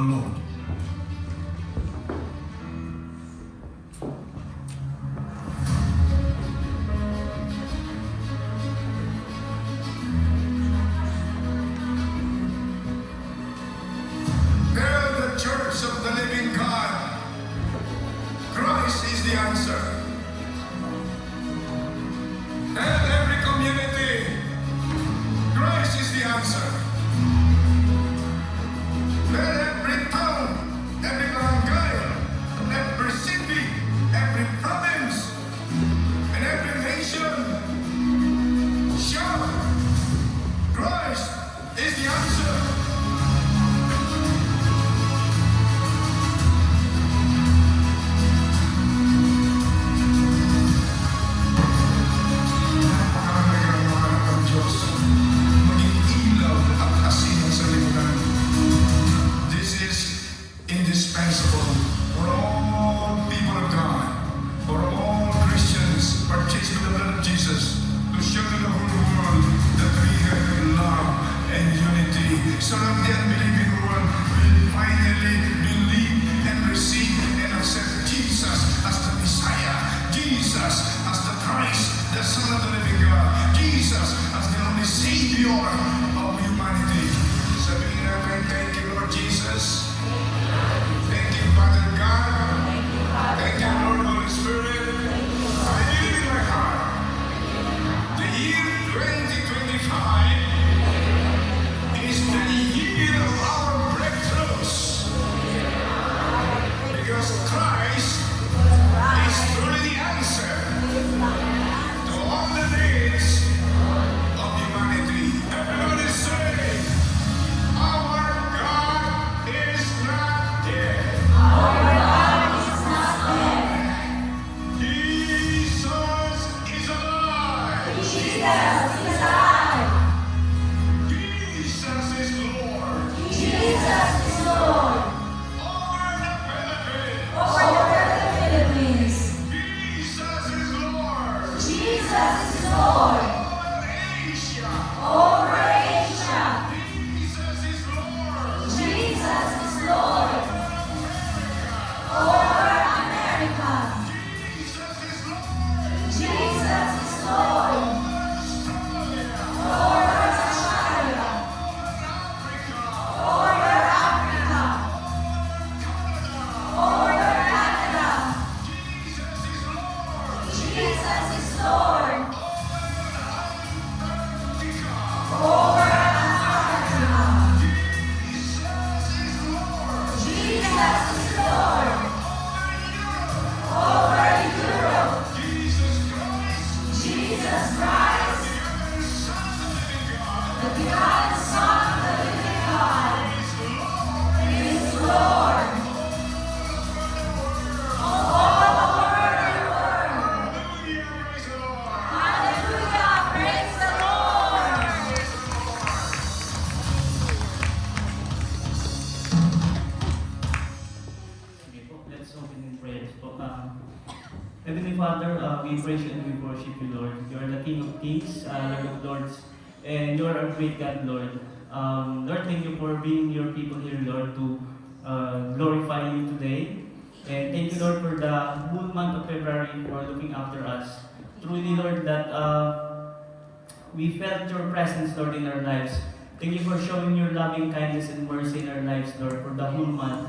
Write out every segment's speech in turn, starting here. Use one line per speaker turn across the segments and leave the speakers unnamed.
Lord. Hail the Church of the Living God. Christ is the answer. Hail every community. Christ is the answer. Hail every town, every barangay, every city, every province, and every nation. Shout, Christ is the answer. This is indispensable for all people of God, for all Christians purchased with the blood of Jesus, to show to the whole world that we have love and unity, so that the unbelieving world will finally believe and receive and accept Jesus as the Messiah, Jesus as the Christ, the Son of the living God, Jesus as the only Savior of humanity. Sabihin natin, thank you, Lord Jesus. Thank you, Father God. Thank you, Lord Holy Spirit. I believe in my heart. The year 2025 is the year of our breakthroughs. Because Christ is truly the answer to all the needs of humanity. Everybody say, our God is not dead. Jesus is alive. Jesus is Lord. Over the Philippines. Jesus is Lord. Over Asia. Jesus is Lord. Over America. Jesus is Lord. Over Australia. Over Africa. Over Canada. Jesus is Lord. Over Antarctica. Jesus is Lord. Over Europe. Jesus Christ, the begotten Son of the living God, is Lord. All the world. Hallelujah, praise the Lord.
Okay po, let's open in prayers po. Heavenly Father, we praise you and we worship you, Lord. You are the King of Kings, Lord of Lords, and you are our great God, Lord. Lord, thank you for bringing your people here, Lord, to glorify you today. And thank you, Lord, for the whole month of February for looking after us. Truly, Lord, that we felt your presence, Lord, in our lives. Thank you for showing your loving kindness and mercy in our lives, Lord, for the whole month.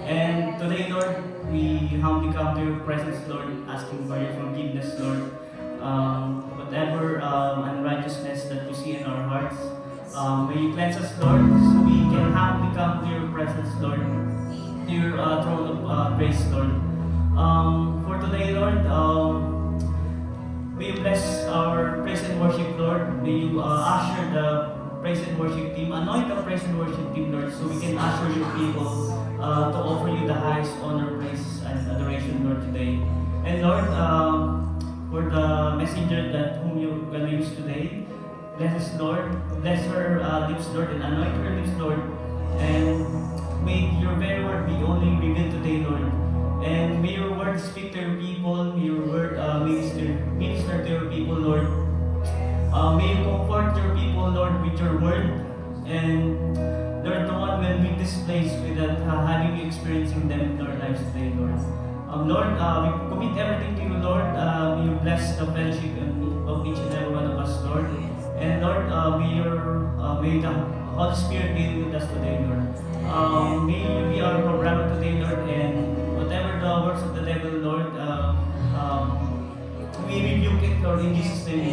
And today, Lord, we humbly come to your presence, Lord, asking for your forgiveness, Lord. Whatever unrighteousness that you see in our hearts, may you cleanse us, Lord, so we can humbly come to your presence, Lord, to your throne of grace, Lord. For today, Lord, may you bless our praise and worship, Lord. May you usher the praise and worship team, anoint the praise and worship team, Lord, so we can usher your people to offer you the highest honor, praise, and adoration, Lord, today. And Lord, for the messenger that whom you're going to use today, bless us, Lord. Bless her lips, Lord, and anoint her lips, Lord. And may your very word be only revealed today, Lord. And may your word speak to your people. May your word minister to your people, Lord. May you comfort your people, Lord, with your word. And Lord, no one will leave this place without having you experiencing them in our lives today, Lord. Lord, we commit everything to you, Lord. You bless the fellowship of each and every one of us, Lord. And Lord, may the Holy Spirit be with us today, Lord. May you be our programmer today, Lord, and whatever the works of the devil, Lord, we rebuke it, Lord, in Jesus' name,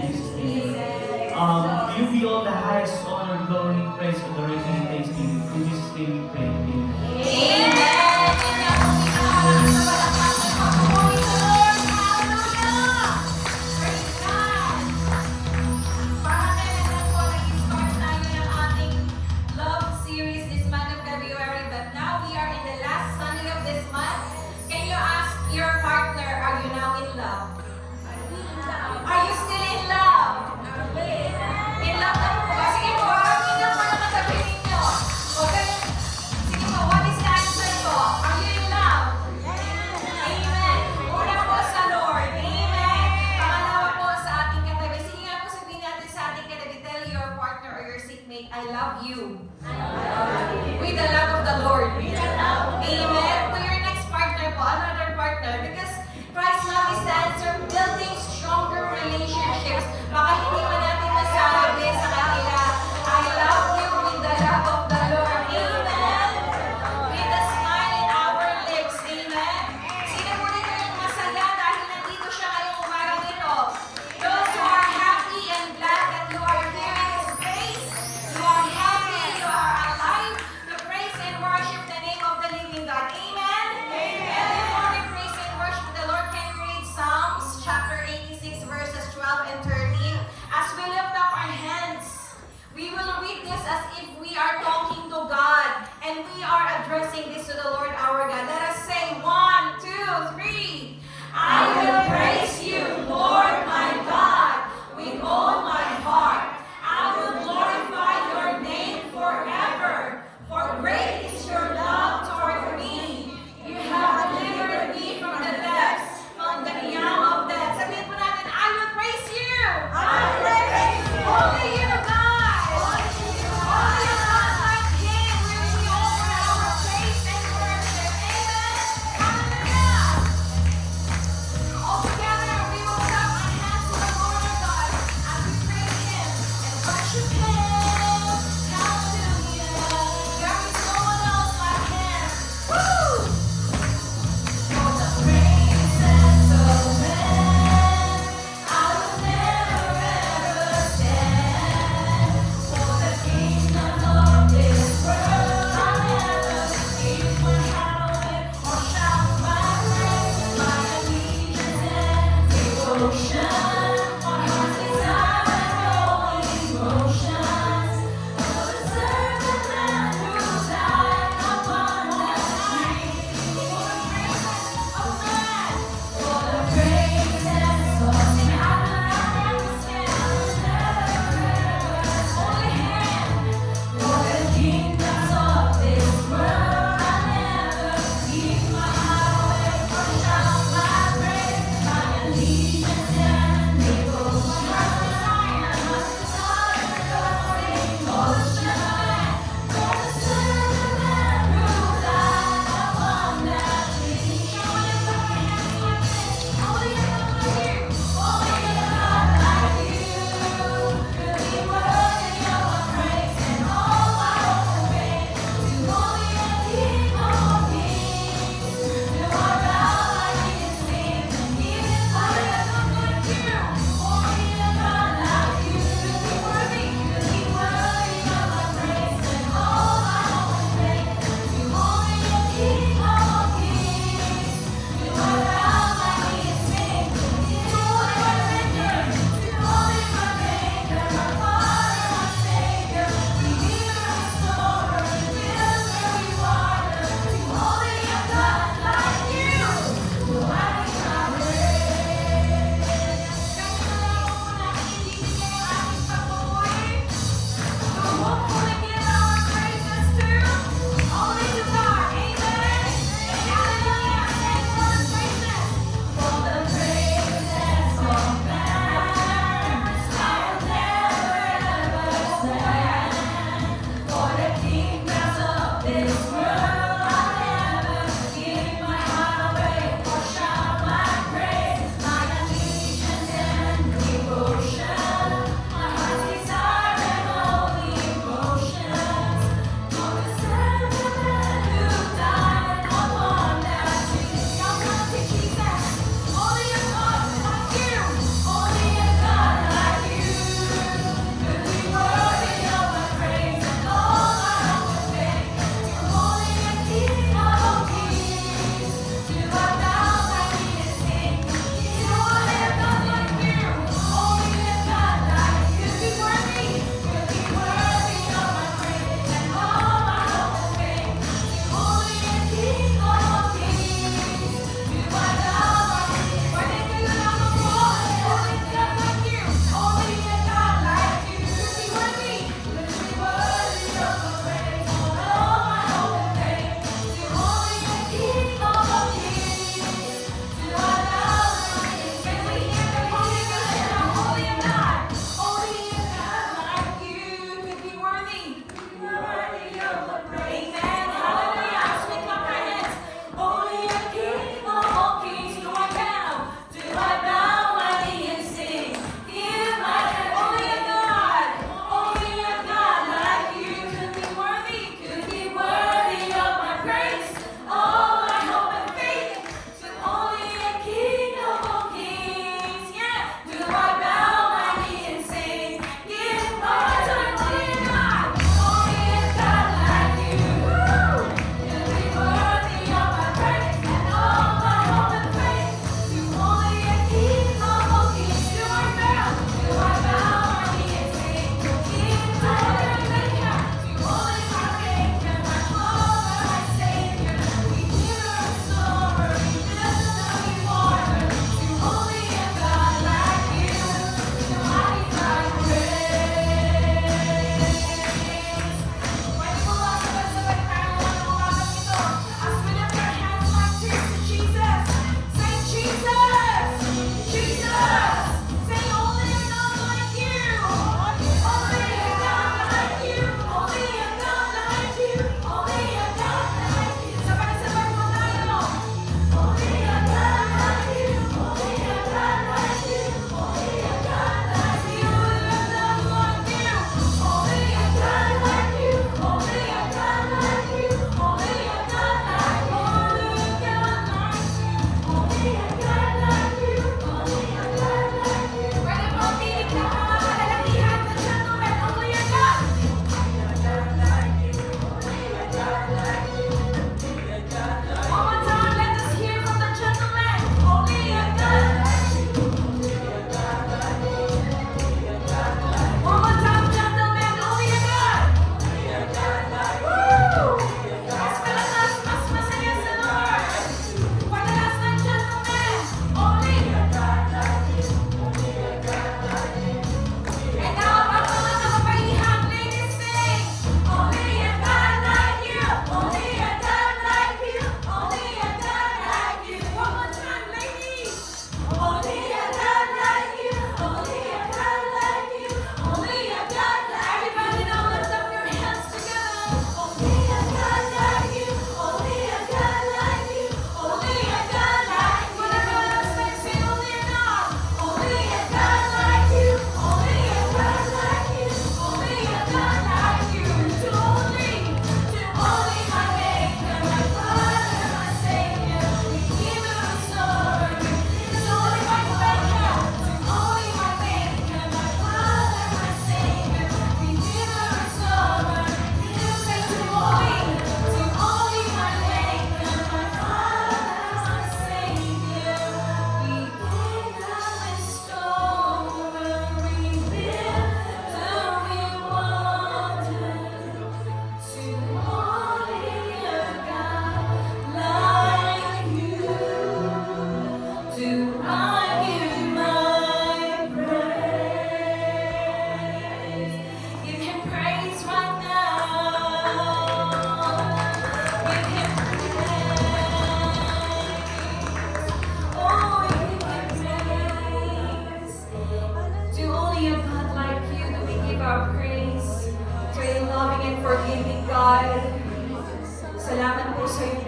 Lord. You be all the highest honor, glory, praise, adoration, and thanksgiving. In Jesus' name we pray. Amen.
Are you still in love? In love na po ba? Sige po, harapin na po naman sabihin ninyo. Sige po, what is the answer po? Are you in love? Amen. Una po sa Lord. Amen. Pangalawa po sa ating katabi. Sige nga po sabihin natin sa ating katabi, tell your partner or your seatmate, I love you. With the love of the Lord. Amen. To your next partner po, another partner. Because Christ's love is the answer, building stronger relationships. Baka hindi pa natin masabi sa kanila, I love you with the love of the Lord. Amen. With a smile in our lips. Amen. Sino po dito yung masaya dahil nandito siya ngayong umagang ito? Those who are happy and glad that you are here in His place. You are happy, you are alive to praise and worship the name of the living God. Amen. And before we praise and worship the Lord, can we read Psalms chapter 86 verses 12 and 13? As we lift up our hands, we will read this as if we are talking to God and we are addressing this to the Lord our God. Let us say 1, 2, 3. I will praise you, Lord my God, with all my heart. I will glorify your name forever, for great is your love toward me. You have delivered me from the depths, from the beyond of death. Sabihin po natin, I will praise you. I will praise you. Only you, God. Only you, God, like Him. We offer our praise and worship. Amen. Hallelujah.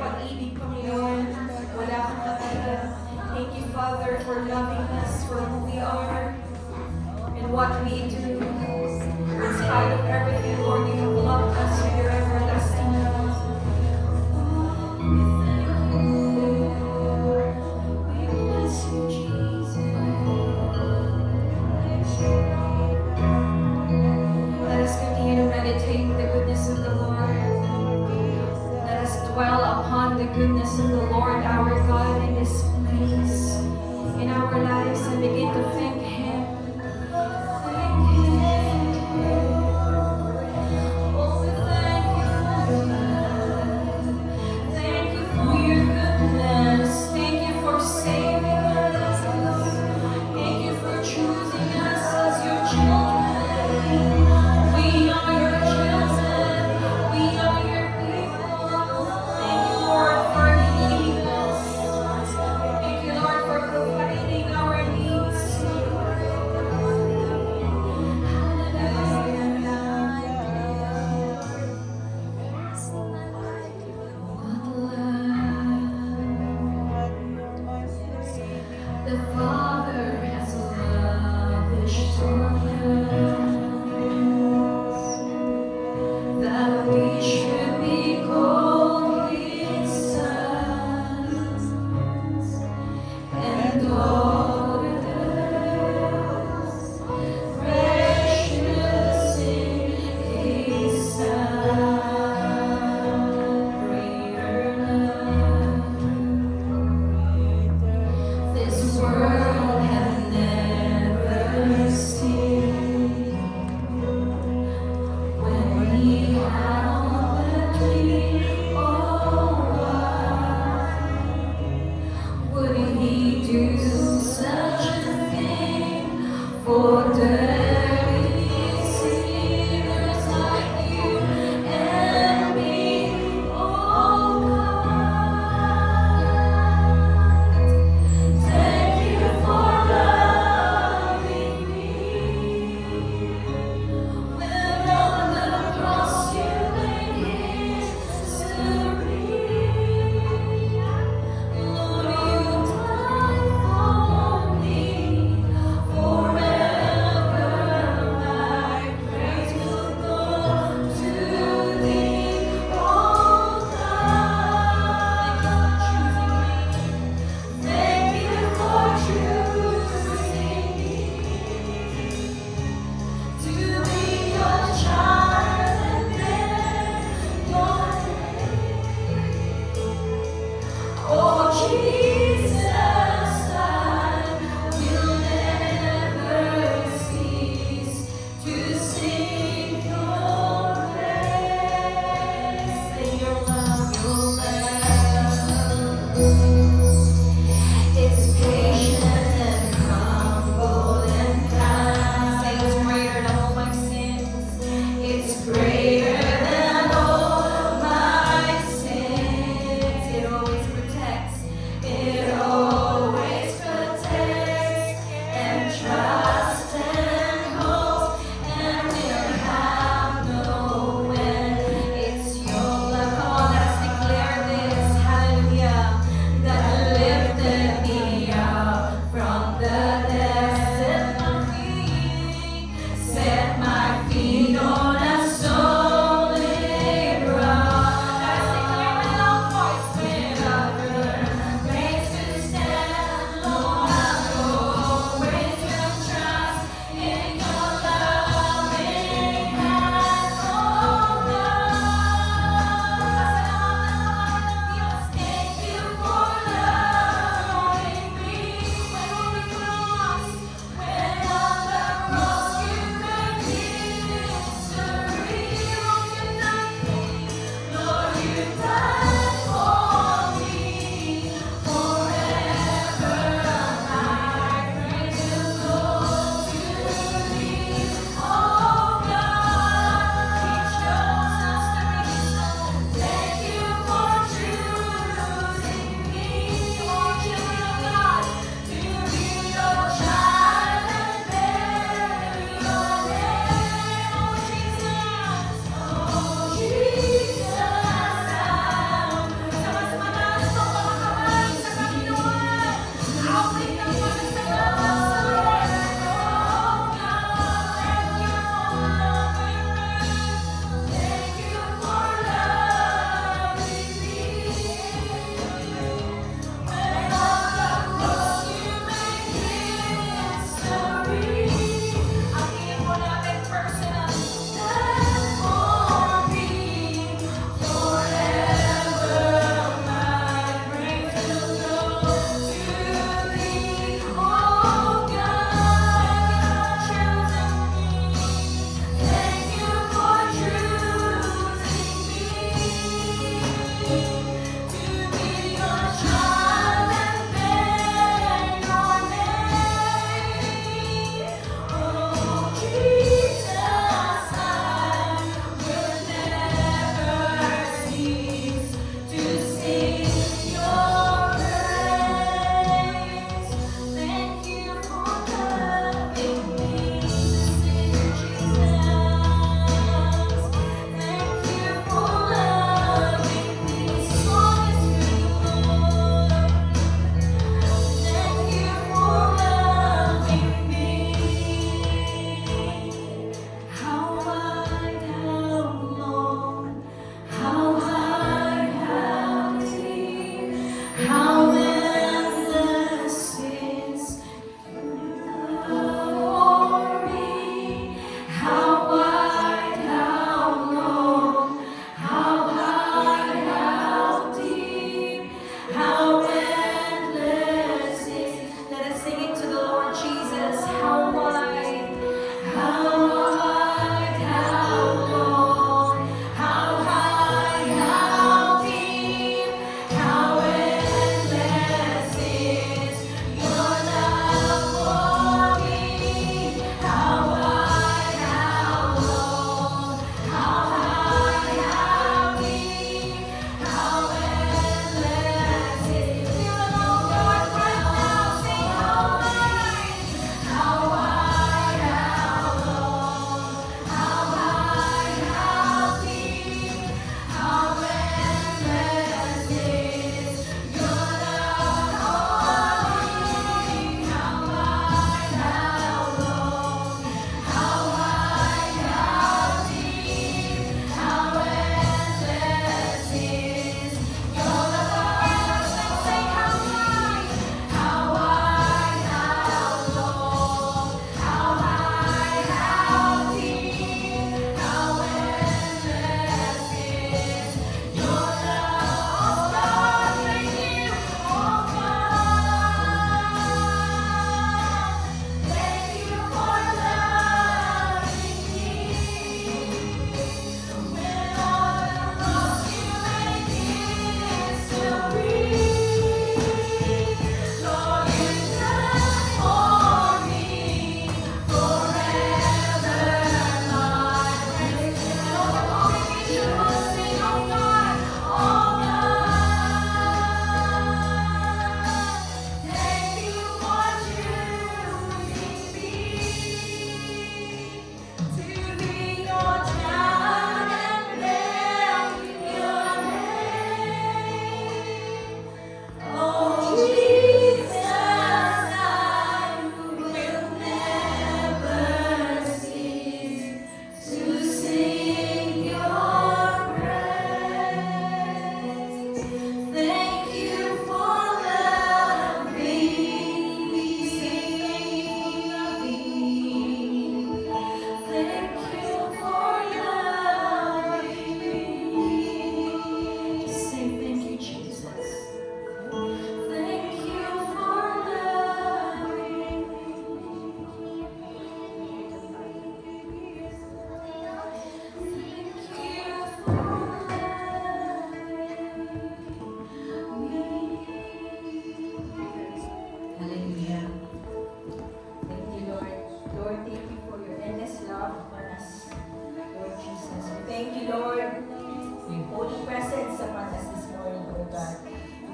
pag-ibig, Panginoon. Wala kang katulad. Thank you, Father, for loving us for who we are and what we do. In spite of everything, Lord, you have loved us with your everlasting love. We bless you, Jesus. Let us continue to meditate the goodness of the Lord. Let us dwell upon the goodness of the Lord our God in this place, in our lives, and begin to thank Him. Thank Him. Oh, thank you for that. Thank you for your goodness. Thank you for saving us. Thank you for choosing us as your children. We are your children. We are your people. Thank you, Lord, for healing us. Thank you, Lord, for providing our needs.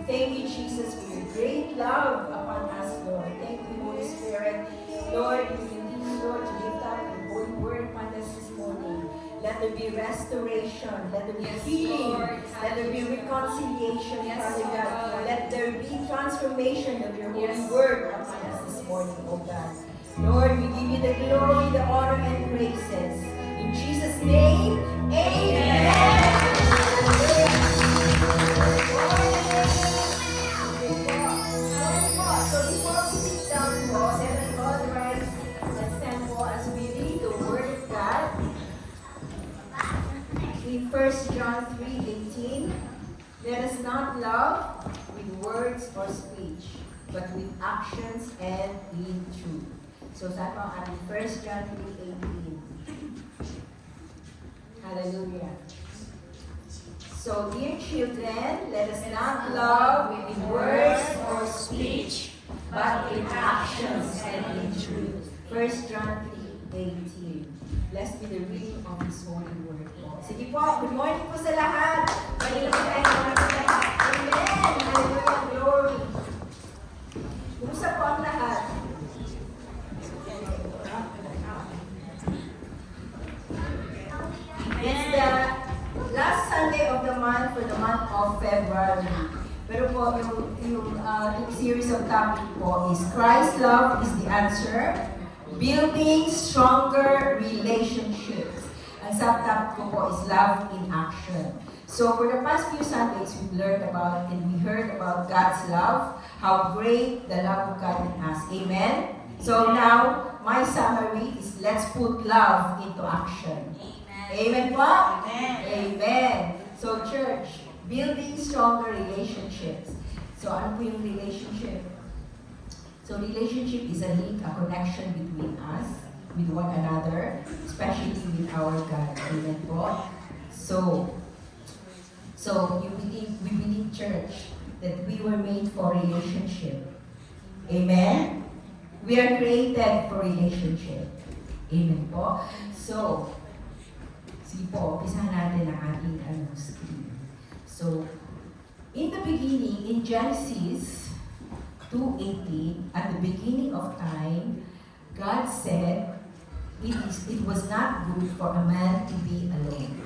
Thank you, Jesus, for your great love upon us, Lord. Thank you, Holy Spirit. Lord, we continue, Lord, to lift up your holy word upon us this morning. Let there be restoration. Let there be healing. Let there be reconciliation, Father God. Let there be transformation of your holy word upon us this morning, oh God. Lord, we give you the glory, the honor, and praises. In Jesus' name, amen. So before we sit down po, let us all rise and stand po as we read the Word of God in 1 John 3:18. Let us not love with words or speech, but with actions and in truth. So sa po ang 1 John 3:18. Hallelujah. So, dear children, let us not love with words or speech, but in actions and in truth. 1 John 3:18. Blessed be the reading of His holy word. Sige po, good morning po sa lahat. Pwede na po tayo magsalita. Amen. Hallelujah. Glory. Kumusta po ang lahat? It's the last Sunday of the month for the month of February. Pero po, yung series of topic po is Christ's love is the answer, building stronger relationships. Ang subtopic ko po is love in action. So for the past few Sundays, we've learned about and we heard about God's love, how great the love of God in us. Amen? So now, my summary is let's put love into action. Amen po?
Amen.
Amen. So church, building stronger relationships. So ano po yung relationship? So relationship is a link, a connection between us, with one another, especially with our God. Amen po? So we believe church, that we were made for relationship. Amen? We are created for relationship. Amen po? So, sige po, umpisahan natin ang ating screen. So, in the beginning, in Genesis 2:18, at the beginning of time, God said, it was not good for a man to be alone.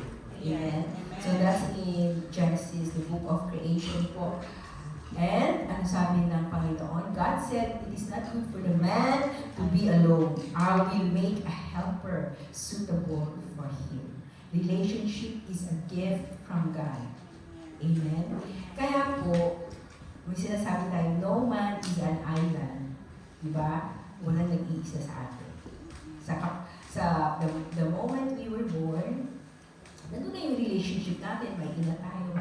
Amen? So that's in Genesis, the book of creation po. And, ang sabi ng Panginoon, God said, it is not good for the man to be alone. I will make a helper suitable for him. Relationship is a gift from God. Amen? Kaya po, may sinasabi tayo, no man is an island. Diba? Walang nag-iisa sa atin. The moment we were born, nandun na yung relationship natin. May ina tayo,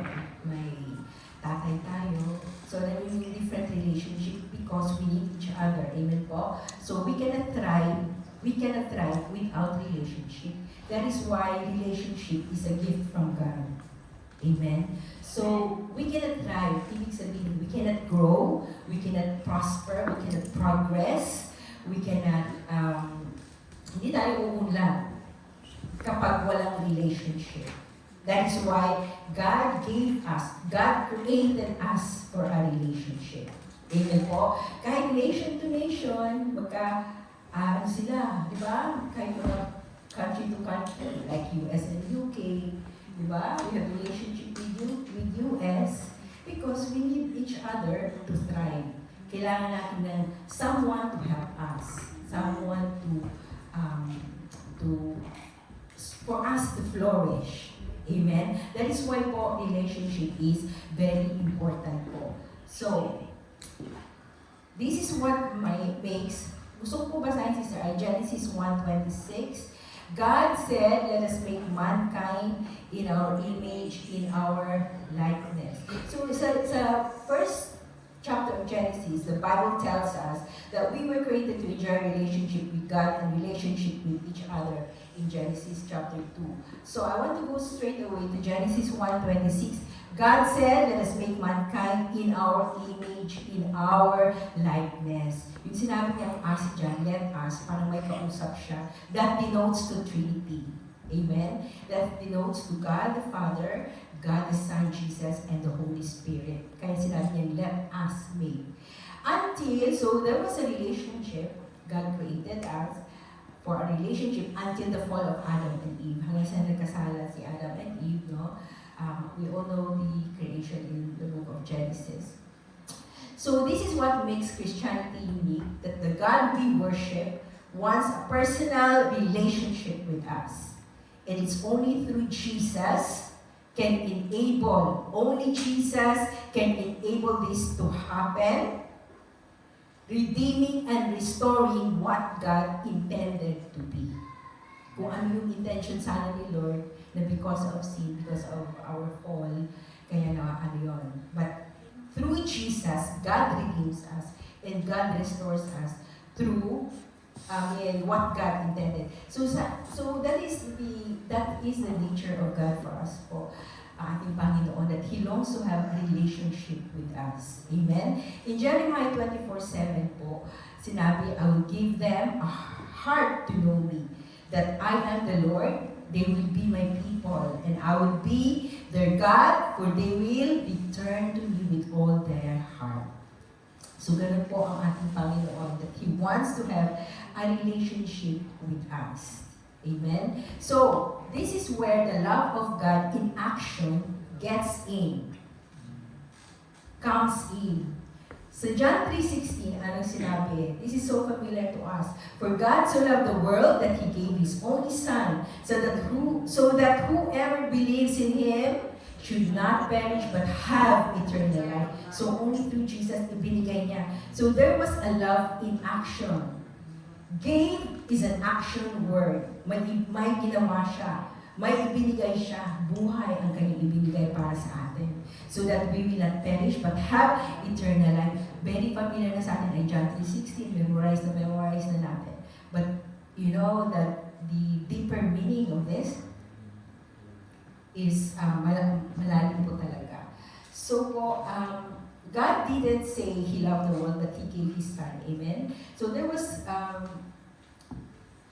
may tatay tayo. So, then yung different relationship because we need each other. Amen po? So, we cannot thrive without relationship. That is why relationship is a gift from God. Amen? So, we cannot thrive. Ibig sabihin, we cannot grow, we cannot prosper, we cannot progress, we cannot, hindi tayo uunlad kapag walang relationship. That is why God created us for a relationship. Amen po? Kahit nation to nation, sila, di ba? Kahit country to country, like US and UK, di ba? We have relationship with US because we need each other to thrive. Kailangan natin ng someone to help us, someone for us to flourish. Amen? That is why po relationship is very important po. So, this is what makes, gusto ko basahin si Sir Genesis 1:26. God said, let us make mankind in our image, in our likeness. So, sa first chapter of Genesis, the Bible tells us that we were created to enjoy relationship with God and relationship with each other in Genesis chapter 2. So I want to go straight away to Genesis 1:26. God said, let us make mankind in our image, in our likeness. Yung sinabi niyang us dyan, let us, parang may kausap siya, that denotes to Trinity. Amen? That denotes to God the Father, God the Son, Jesus, and the Holy Spirit. Kaya sinabi niya, let us make. So there was a relationship. God created us for a relationship until the fall of Adam and Eve. Hanggang sa nagkasala si Adam and Eve, no? We all know the creation in the book of Genesis. So this is what makes Christianity unique, that the God we worship wants a personal relationship with us. And it's only through Jesus only Jesus can enable this to happen, redeeming and restoring what God intended to be. Kung ano yung intention sana ni Lord, na because of sin, because of our fall, kaya yun. But through Jesus, God redeems us and God restores us through what God intended. So that is the nature of God for us po. Ating Panginoon, that He longs to have a relationship with us. Amen? In Jeremiah 24:7 po, sinabi, I will give them a heart to know me, that I am the Lord, they will be my people, and I will be their God, for they will return to me with all their heart. So ganun po ang ating Panginoon, that He wants to have a relationship with us. Amen? So, this is where the love of God in action comes in. So John 3:16, anong sinabi? This is so familiar to us. For God so loved the world that He gave His only Son, so that whoever believes in Him should not perish but have eternal life. So only through Jesus ibinigay niya. So there was a love in action. Gave is an action word. May ginawa siya. May ibinigay siya. Buhay ang kanyang ibinigay para sa atin. So that we will not perish but have eternal life. Very familiar na sa atin ay John 3:16. Memorize na natin. But you know that the deeper meaning of this is malalim po talaga. So po, God didn't say He loved the world, but He gave His Son. Amen? So there was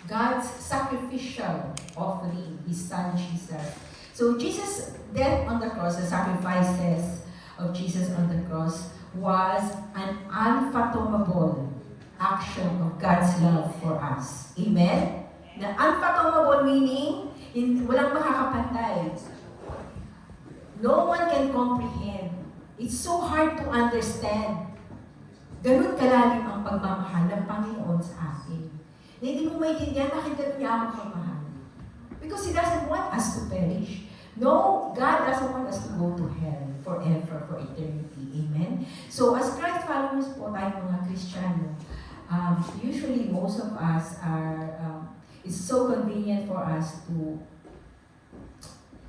God's sacrificial offering, His Son Jesus. So Jesus' death on the cross, the sacrifices of Jesus on the cross, was an unfathomable action of God's love for us. Amen? Na unfathomable meaning, walang makakapantay. No one can comprehend. It's so hard to understand. Ganun kalalim ang pagmamahal ng Panginoon sa atin. Na hindi mo maintindihan bakit ganun niya ako pagmamahal. Because He doesn't want us to perish. No, God doesn't want us to go to hell forever, for eternity. Amen? So as Christ followers po tayo mga Kristiyano, usually most of us are, it's so convenient for us to,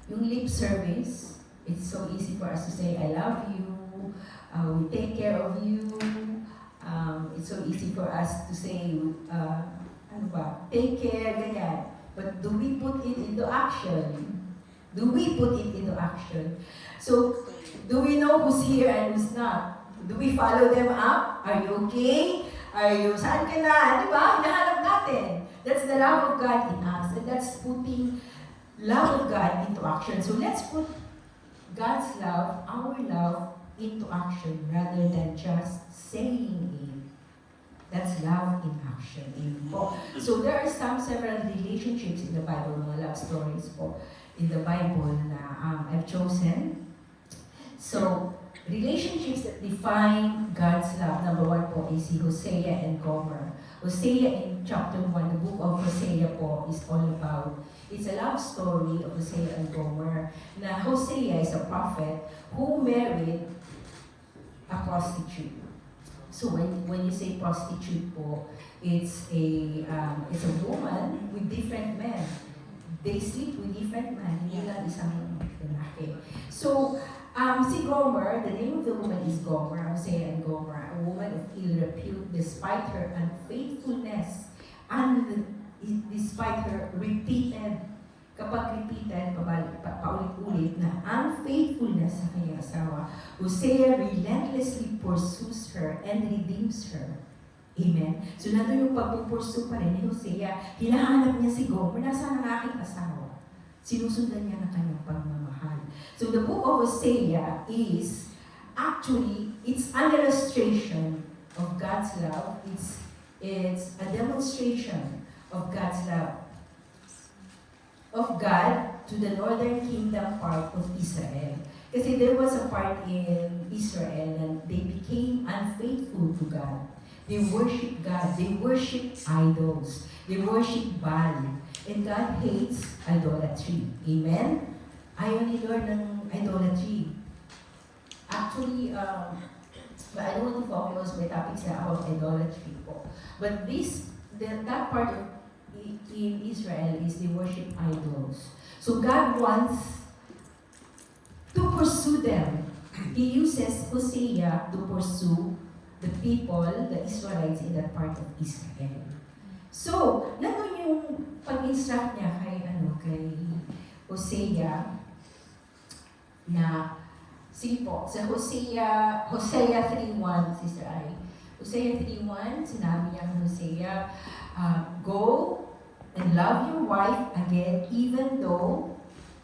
yung lip service, it's so easy for us to say, I love you, we take care of you. It's so easy for us to say, take care, ganyan. But do we put it into action? Do we put it into action? So, do we know who's here and who's not? Do we follow them up? Are you okay? Saan ka na? Di ba? Hinahanap natin. That's the love of God in us. And that's putting love of God into action. So let's put God's love, our love, into action rather than just saying it. That's love in action. Amen po. So there are several relationships in the Bible, mga love stories po, in the Bible na I've chosen. So, relationships that define God's love. Number one po is si Hosea and Gomer. Hosea in chapter 1, the book of Hosea po is all about, it's a love story of Hosea and Gomer. Na Hosea is a prophet who married a prostitute. So when you say prostitute po, it's a woman with different men. They sleep with different men, hindi lang isang lalaki. So, si Gomer, the name of the woman is Gomer, Hosea and Gomer, a woman of ill repute despite her unfaithfulness and despite her paulit-ulit na unfaithfulness sa kanyang asawa, Hosea relentlessly pursues her and redeems her. Amen? So, nandun yung pagpupursu pa rin ni Hosea. Hinahanap niya si Gomer, nasaan ang aking asawa? Sinusundan niya ng kanyang pagmamahal. pagmamahal. So the book of Hosea is actually, it's an illustration of God's love. It's a demonstration of God's love of God to the northern kingdom part of Israel. Kasi there was a part in Israel and they became unfaithful to God. They worship God. They worship idols. They worship Baal. And God hates idolatry. Amen? Ayaw ni Lord ng idolatry. Actually, but I don't want to focus my topic sa about idolatry po. But that part of in Israel is they worship idols. So God wants to pursue them. He uses Hosea to pursue the people, the Israelites in that part of Israel. So, nandun yung pag-instruct niya kay Hosea na, sige po, sa Hosea 3:1, Sister Ai. Hosea 3:1, sinabi niya kay Hosea, go and love your wife again even though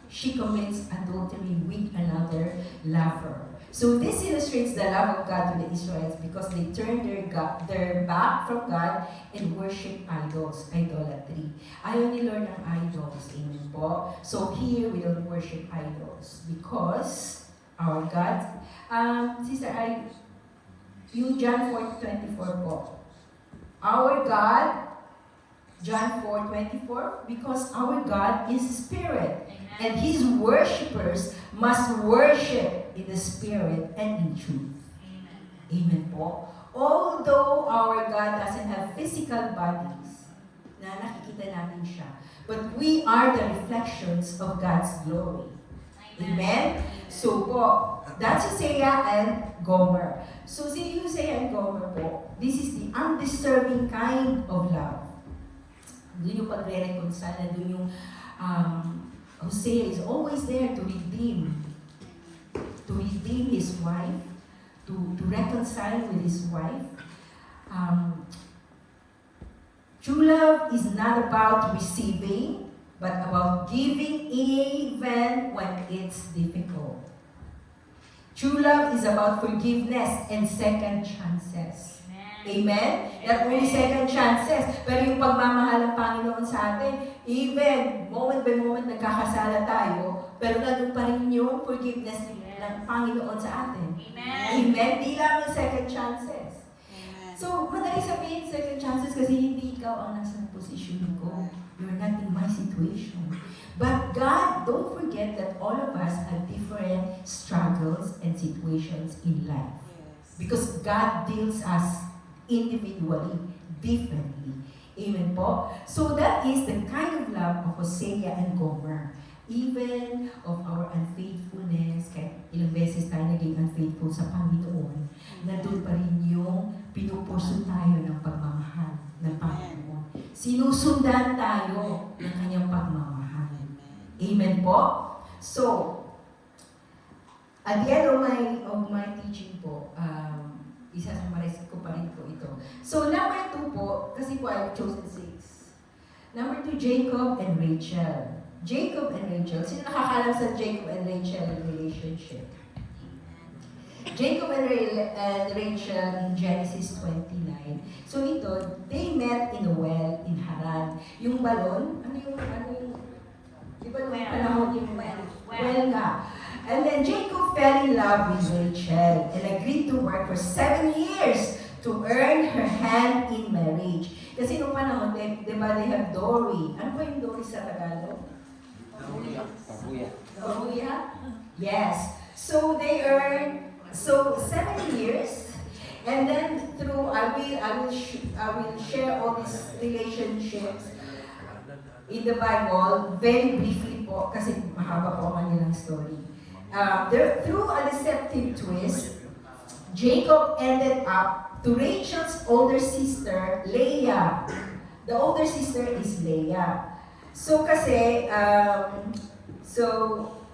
she commits adultery with another lover. So this illustrates the love of God to the Israelites because they turned their back from God and worship idols, idolatry. Ayaw ni Lord ng idols, amen po. So here we don't worship idols because our God, Sister Ai, yung John 4:24 po. Our God, John 4:24, because our God is Spirit, and His worshippers must worship in the Spirit and in truth. Amen po. Although our God doesn't have physical bodies, na nakikita natin siya, but we are the reflections of God's glory. Amen? So po, that's Hosea and Gomer. So si Hosea and Gomer po, this is the undeserving kind of love. Doon yung pagre-reconcile, doon yung Hosea is always there to redeem his wife, to reconcile with his wife. True love is not about receiving, but about giving even when it's difficult. True love is about forgiveness and second chances. Amen? Not only second chances, pero yung pagmamahal ng Panginoon sa atin, even moment by moment nagkakasala tayo, pero nandun pa rin yung forgiveness ng Panginoon sa atin.
Amen.
Amen? Di lang yung second chances.
Amen.
So, madali sabihin second chances kasi hindi ikaw ang nasa posisyon ko. You're not in my situation. But God, don't forget that all of us have different struggles and situations in life. Because God deals us individually, differently. Amen po? So that is the kind of love of Hosea and Gomer. Even of our unfaithfulness, kahit ilang beses tayo naging unfaithful sa Panginoon, nandun pa rin yung pinupurso tayo ng pagmamahal ng Panginoon. Sinusundan tayo ng kanyang pagmamahal. Amen po? So, at the end of my teaching po, isa-summarize ko pa rin po ito. So, number 2 po, kasi po I've chosen 6. Number 2, Jacob and Rachel. Jacob and Rachel. Sino nakakalam sa Jacob and Rachel relationship? Jacob and Rachel in Genesis 29. So ito, they met in a well in Haran. Yung balon, di ba nung panahon yung well nga. And then Jacob fell in love with Rachel and agreed to work for 7 years to earn her hand in marriage. Kasi nung panahon, di ba, they have dowry. Ano ba yung dowry sa Tagalog? Pabuya? Yes. So they earn 7 years, and then through I will share all these relationships in the Bible very briefly po kasi mahaba po ang kanilang story. Through a deceptive twist, Jacob ended up to Rachel's older sister, Leah. The older sister is Leah. So kasi,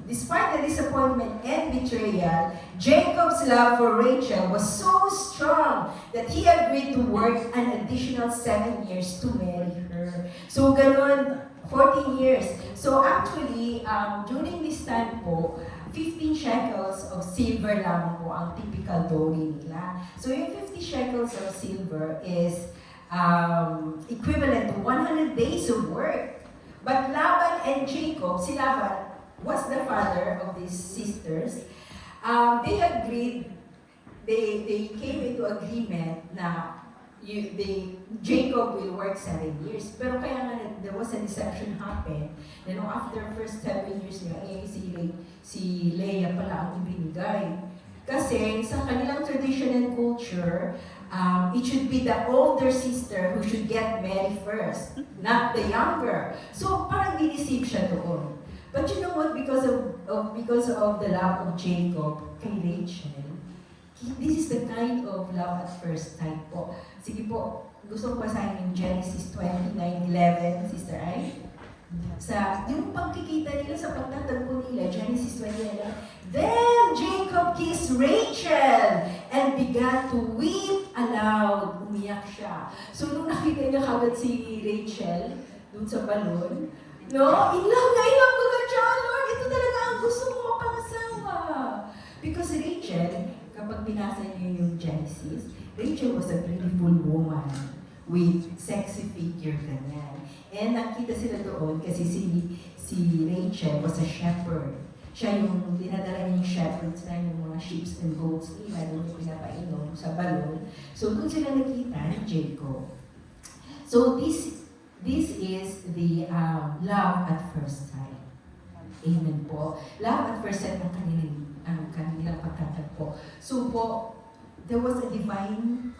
despite the disappointment and betrayal, Jacob's love for Rachel was so strong that he agreed to work an additional 7 years to marry her. So ganun, 14 years. So actually, during this time po, 15 shekels of silver lang po ang typical dowry nila. So yung 50 shekels of silver is equivalent to 100 days of work. But Laban and Jacob, si Laban was the father of these sisters. They agreed, they came into agreement na Jacob will work 7 years. Pero kaya nga there was a deception happen. You know, after first 7 years niya, si Leah pala ang ibinigay. Kasi sa kanilang tradition and culture, it should be the older sister who should get married first, not the younger. So parang dineceive siya doon. But you know what? Because of the love of Jacob kay Rachel, this is the kind of love at first sight po. Sige po, gusto ko basahin yung Genesis 29:11, Sister Ai. Sa yung pagkikita nila sa pagtatagpo nila, Genesis 29:11, then Jacob kissed Rachel and began to weep aloud. Umiyak siya. So nung nakita niya kagad si Rachel dun sa balon, no, in love ko ka siya, Lord, ito talaga ang gusto mo pangasawa. Because Rachel, kapag binasa niyo yung Genesis, Rachel was a beautiful woman with sexy figure, ganyan. And nakita sila doon kasi si Rachel was a shepherd. Siya yung dinadala niya yung shepherds na yung mga sheep and goats nila, doon yung pinapainom sa balon. So doon sila nakita ni Jacob. So this is the love at first sight. Amen po. Love at first sight ang kanilang pagtatagpo. So po, there was a divine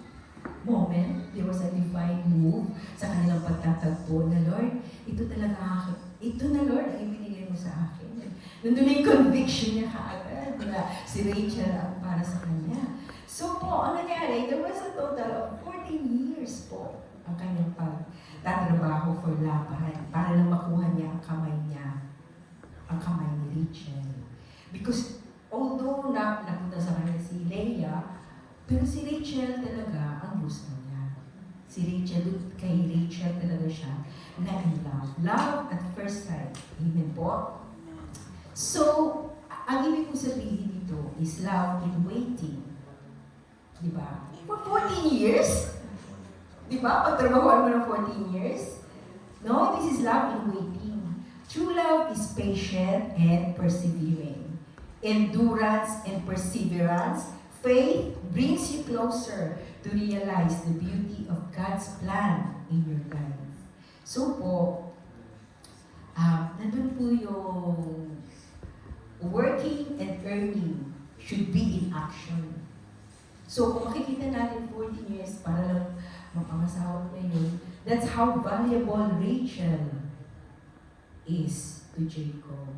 moment, there was a divine move sa kanilang pagtatagpo na, Lord, ito talaga akin. Ito na, Lord, ang ibinigay mo sa akin. Nandun na yung conviction niya kaagad na si Rachel ang para sa kanya. So po, ang nangyari, there was a total of 14 years po ang kanyang pagtatrabaho for Laban para lang makuha niya ang kamay ni Rachel. Because although napunta sa kanya si Leah, pero si Rachel talaga ang gusto niya. Si Rachel, kay Rachel talaga siya na in love. Love at first sight. Amen po. So, ang ibig kong sabihin dito is love in waiting. Diba? For 14 years? Diba? Pagtrabahoan mo ng 14 years? No, this is love in waiting. True love is patient and persevering. Endurance and perseverance. Faith brings you closer to realize the beauty of God's plan in your life. So po, nandun po yung working and earning should be in action. So kung makikita natin 14 years para lang mapangasawa na yun, that's how valuable Rachel is to Jacob.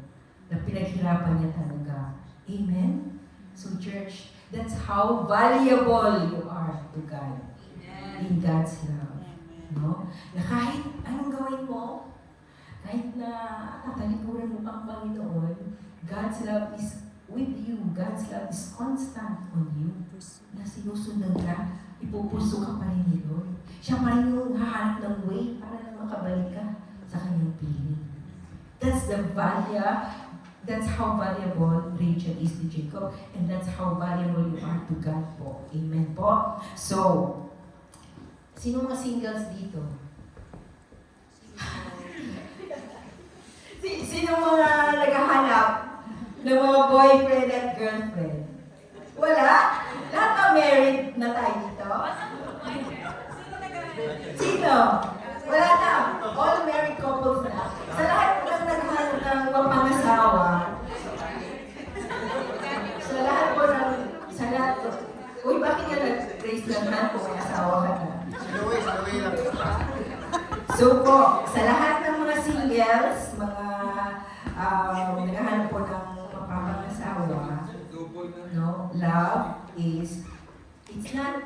Na pinaghirapan niya talaga. Amen? So church, that's how valuable you are to God. In God's love. No? Na kahit anong gawin mo, kahit na tatalikuran mo ang Panginoon, God's love is with you. God's love is constant on you. Na sinusunod ka, ipupuso ka pa rin ni Lord. Siya pa rin yung hahanap ng way para na makabalik ka sa kanyang piling. That's the value. That's how valuable Rachel is to Jacob, and that's how valuable you are to God po. Amen po. So, sino mga singles dito? Sino mga naghahanap ng mga boyfriend at girlfriend? Wala? Lahat na married na tayo dito? Sino? Wala na. All married couples na. Sa lahat ng naghahanap ng mapangasawa, uy, bakit ka nag-raise ng hand kung may asawa ka na? So po, sa lahat ng mga singles, mga naghahanap po ng mapangasawa, no, love is, it's not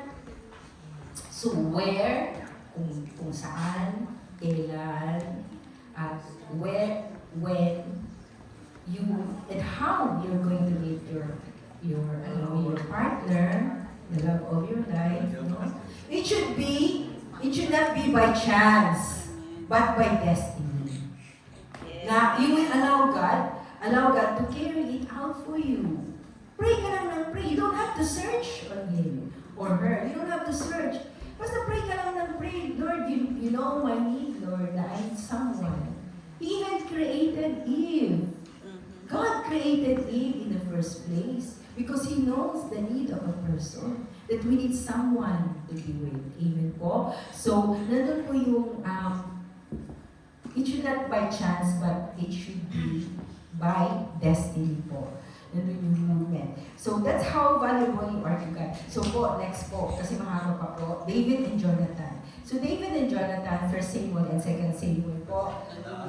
so where, kung saan, kailan, at where, when, you, and how you're going to meet your partner, the love of your life, you know? It should not be by chance, but by destiny. Na you will allow God to carry it out for you. Pray ka lang ng pray. You don't have to search on him or her. You don't have to search. Basta pray ka lang ng pray. Lord, you know my need, Lord. I need someone. He even created Eve. God created Eve in the first place because He knows the need of a person. That we need someone to be with. Amen po? So, nandun po yung, it should not by chance, but it should be by destiny po. Nandun yung movement. So, that's how valuable you are to God. So po, next po, kasi mahaba pa po, David and Jonathan. So, David and Jonathan, 1 Samuel and 2 Samuel po,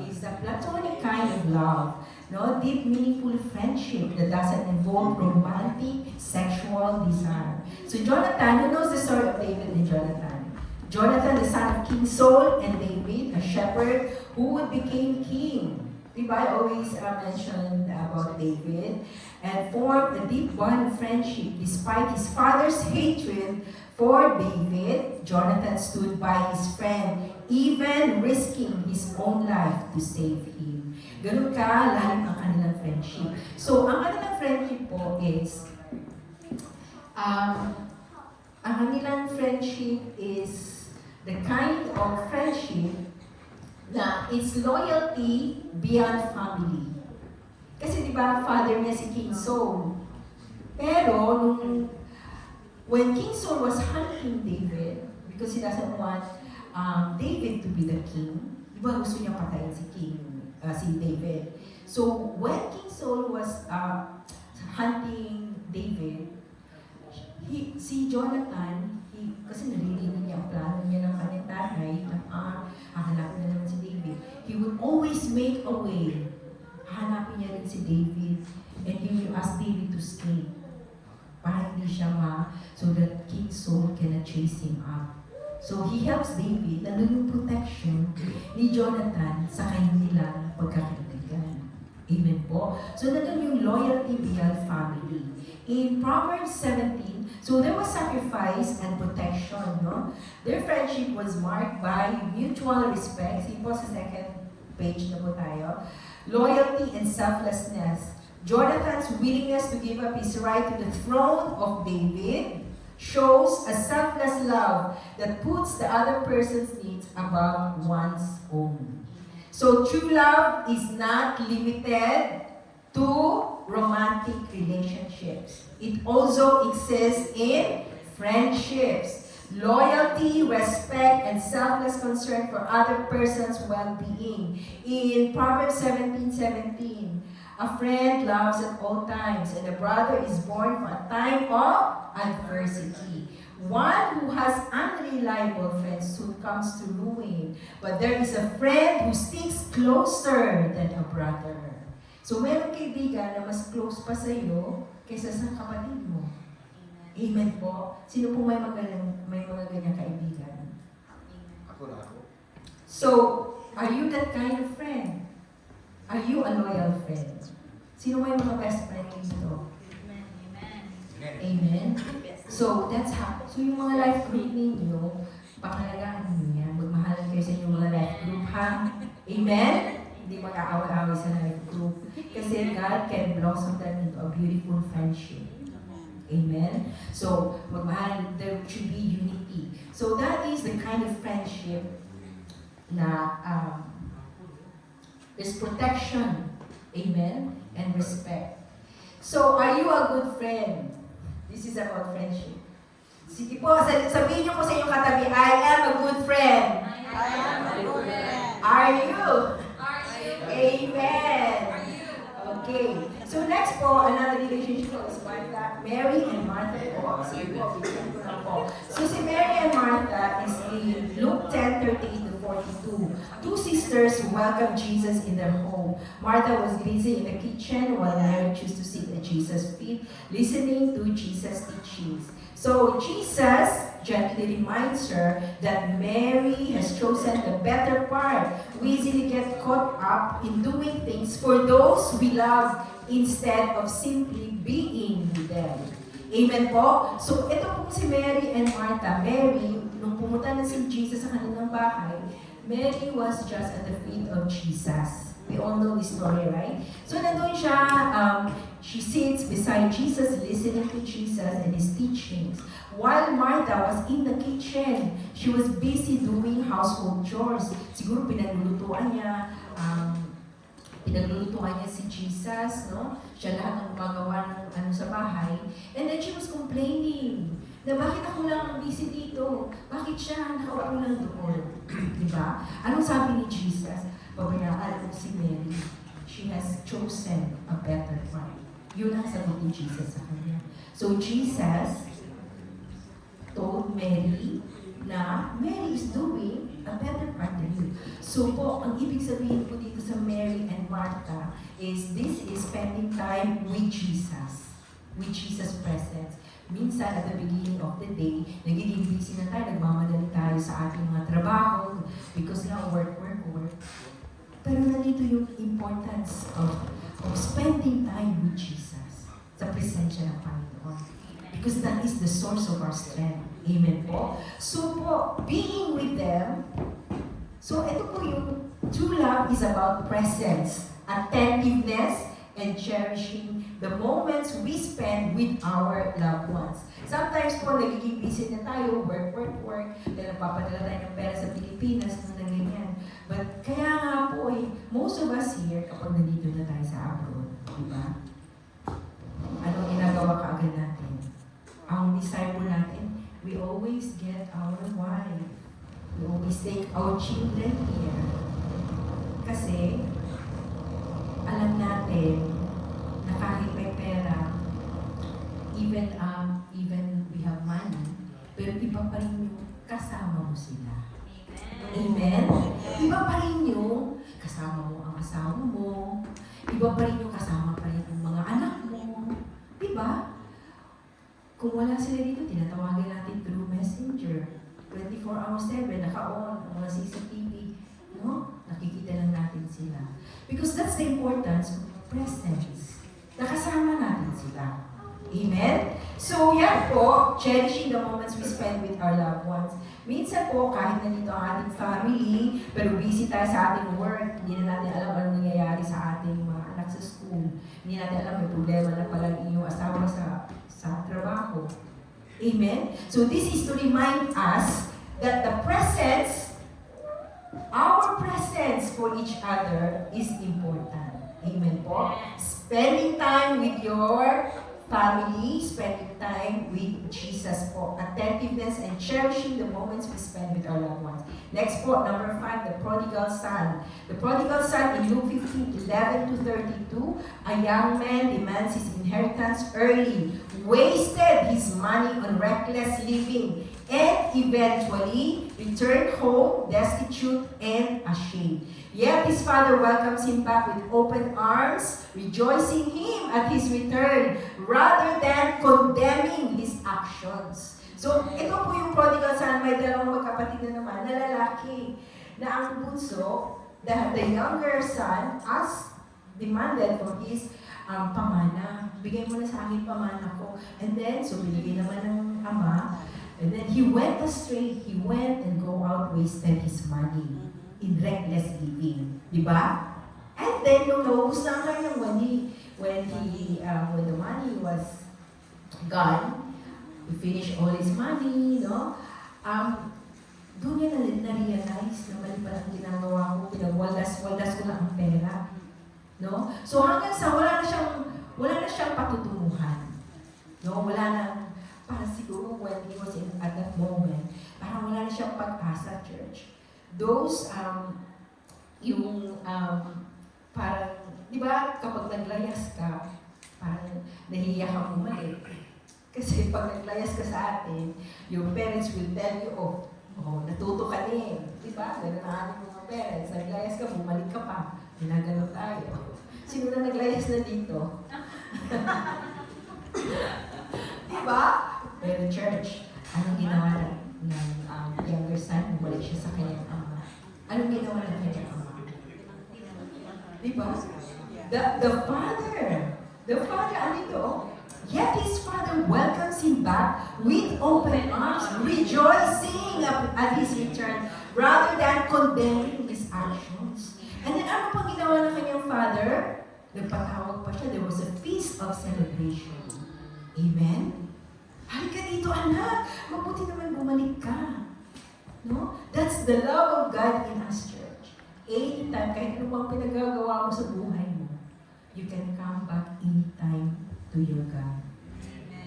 is a platonic kind of love. No, deep, meaningful friendship that doesn't involve romantic, sexual desire. So Jonathan, who knows the story of David and Jonathan? Jonathan, the son of King Saul, and David, a shepherd who became king. Diba, I always mention about David, and formed a deep bond of friendship. Despite his father's hatred for David, Jonathan stood by his friend, even risking his own life to save him. Ganun ka, lalim ang kanilang friendship. So, ang kanilang friendship po is, ang kanilang friendship is the kind of friendship na it's loyalty beyond family. Kasi di ba, father niya si King Saul. Pero, when King Saul was hunting David, because he doesn't want David to be the king, di ba gusto niya patayin si David. So, when King Saul was hunting David, si Jonathan, kasi nalilinig niya ang plano niya ng kanyang tatay, hahanapin na naman si David. He would always make a way. Hahanapin niya rin si David, and he will ask David to escape. Para hindi siya so that King Saul cannot chase him up. So, he helps David, nandun yung protection ni Jonathan sa kanilang pagkakaibigan. Amen po? So, nandun yung loyalty beyond family. In Proverbs 17, so there was sacrifice and protection, no? Their friendship was marked by mutual respect. See po sa second page na po tayo. Loyalty and selflessness. Jonathan's willingness to give up his right to the throne of David shows a selfless love that puts the other person's needs above one's own. So true love is not limited to romantic relationships. It also exists in friendships. Loyalty, respect, and selfless concern for other person's well-being. In Proverbs 17:17, a friend loves at all times, and a brother is born for a time of adversity. One who has unreliable friends soon comes to ruin, but there is a friend who sticks closer than a brother. So mayroong kaibigan na mas close pa sa iyo kaysa sa kapatid mo. Amen po. Sino po may mga ganyang kaibigan?
Ako na ako.
So, are you that kind of friend? Are you a loyal friend? Sino may mga best friend dito? Amen? So, that's how. So, yung mga life group ninyo, pakalagaan ninyo yan. Magmahalan kayo sa inyong mga life group, ha? Amen? Hindi mag-aaway-aaway sa life group. Kasi God can blossom that into a beautiful friendship. Amen? So, magmahalan, there should be unity. So, that is the kind of friendship na there's protection. Amen? And respect. So, are you a good friend? This is about friendship. Sige po, sabihin niyo po sa inyong katabi, I am a good friend.
I am a good friend.
Are you?
Are you?
Amen.
Are you?
Okay. So next po, another relationship po is Martha, Mary and Martha po. Sige po, bigyan ko na po. So si Mary and Martha is in Luke 10:38-42. Two sisters welcomed Jesus in their home. Martha was busy in the kitchen while Mary chose to sit at Jesus' feet, listening to Jesus' teachings. So Jesus gently reminds her that Mary has chosen the better part. We easily get caught up in doing things for those we love instead of simply being with them. Amen po? So ito po si Mary and Martha. Mary, nung pumunta na si Jesus sa kanilang bahay, Mary was just at the feet of Jesus. We all know this story, right? So nandun siya, she sits beside Jesus, listening to Jesus and his teachings. While Martha was in the kitchen, she was busy doing household chores. Siguro pinaglulutuan niya si Jesus, no? Siya lahat ng gumagawa ng sa bahay. And then she was complaining na bakit ako lang ang busy dito? Bakit siya nakaupo lang doon? Diba? Anong sabi ni Jesus? Pabayaan mo si Mary. She has chosen a better one. Yun ang sagot ni Jesus sa kanya. So Jesus told Mary na Mary is doing a better part than you. So po, ang ibig sabihin po dito sa Mary and Martha is this is spending time with Jesus' presence. Minsan, at the beginning of the day, nagiging busy na tayo, nagmamadali tayo sa ating mga trabaho because now work. Pero nandito yung importance of spending time with Jesus sa presensya ng Panginoon. Because that is the source of our strength. Amen po? So po, being with them, so ito po yung true love is about presence, attentiveness, and cherishing the moments we spend with our loved ones. Sometimes po, nagiging busy na tayo, work, dahil napapadala tayo ng pera sa Pilipinas, na ganyan. But kaya nga po, most of us here, kapag nandito na tayo sa abroad, di ba? Anong ginagawa kaagad natin? Ang desire po natin, we always get our wife. We always take our children here. Kasi, alam natin na kahit may pera, even we have money, pero iba pa rin yung kasama mo sila. Amen? Iba pa rin yung kasama mo ang asawa mo, iba pa rin yung kasama pa rin yung mga anak mo. Diba? Kung wala sila dito, tinatawagan natin through messenger. 24/7, naka-on ang mga CCTV. No? Nakikita lang natin sila. Because that's the importance of presence. Nakasama natin sila. Amen? So, yan po, cherishing the moments we spend with our loved ones. Minsan po, kahit nandito ang ating family, pero busy tayo sa ating work, hindi na natin alam anong nangyayari sa ating mga anak sa school. Hindi natin alam, may problema na pala inyong asawa sa trabaho. Amen? So, this is to remind us that the presence, our presence for each other is important. Amen po? Spending time with your family, spending time with Jesus po. Attentiveness and cherishing the moments we spend with our loved ones. Next po, number 5, the prodigal son. The prodigal son in Luke 15:11-32, a young man demands his inheritance early, wasted his money on reckless living, and eventually returned home destitute and ashamed. Yet his father welcomes him back with open arms, rejoicing him at his return, rather than condemning his actions. So, ito po yung prodigal son, may dalawang magkapatid na naman, na lalaki, na ang bunso, the younger son, demanded for his pamana. Bigay mo na sa akin pamana ko. And then, so binigay naman ng ama, and then he went astray, he went and go out, wasted his money in reckless living. Diba? And then, nung naubos na ang kanyang money, when the money was gone, he finished all his money, no? Doon niya na-realize na mali pala ang ginagawa ko, pinagwaldas ko lang ang pera. No? So hanggang sa wala na siyang patutunguhan. No? Wala na, parang siguro when he was at that moment, parang wala na siyang pag-asa, church. Those, parang, di ba, kapag naglayas ka, parang nahihiya ka bumalik. Kasi pag naglayas ka sa atin, your parents will tell you, natuto ka din. Di ba? Ganun ang ating mga parents. Naglayas ka, bumalik ka pa. Ginagano tayo. Sino na naglayas na dito? Di ba? Pero church, anong ginawa ng younger son? Bumalik siya sa kanyang ama. Anong ginawa ng kanyang ama? Di ba? The father, andito, yet his father welcomes him back with open arms, rejoicing at his return, rather than condemning his actions. And then ano pang ginawa ng kanyang father? Nagpatawag pa siya. There was a feast of celebration. Amen? Halika dito, anak. Mabuti naman bumalik ka. No? That's the love of God in us, church. Anytime, kahit ano pang pinagagawa mo sa buhay mo, you can come back anytime to your God.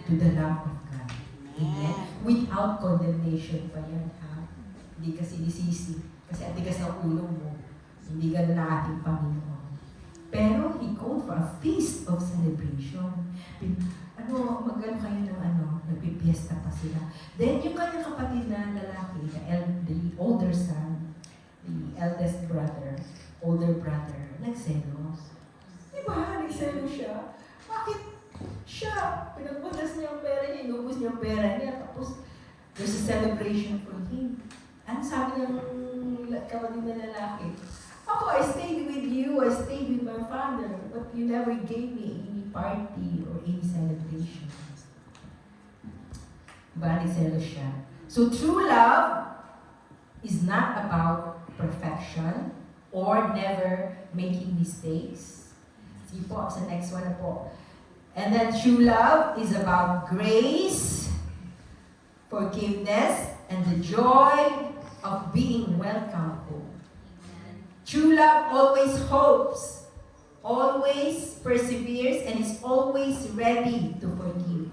To the love of God. Amen? Without condemnation pa yan, ha? Hindi ka sinisisi. Kasi ang tigas ng ulo mo. Hindi ka na ating Panginoon. Pero He called for a feast of celebration. Magano kayo ng nagpipiesta pa sila. Then yung kanyang kapatid na lalaki, the older son, the eldest brother, older brother, nagselos. Diba? Nagselos siya. Bakit siya? Pinagpagas niya ang pera niya, inubos niya ang pera niya, tapos there's a celebration for him. Ano sabi ng kapatid na lalaki? Ako, I stayed with you, I stayed with my father, but you never gave me any party or any celebration. Bali selos siya. So true love is not about perfection or never making mistakes. Sige po, sa next one na po. And then true love is about grace, forgiveness, and the joy of being welcome home. True love always hopes, always perseveres, and is always ready to forgive.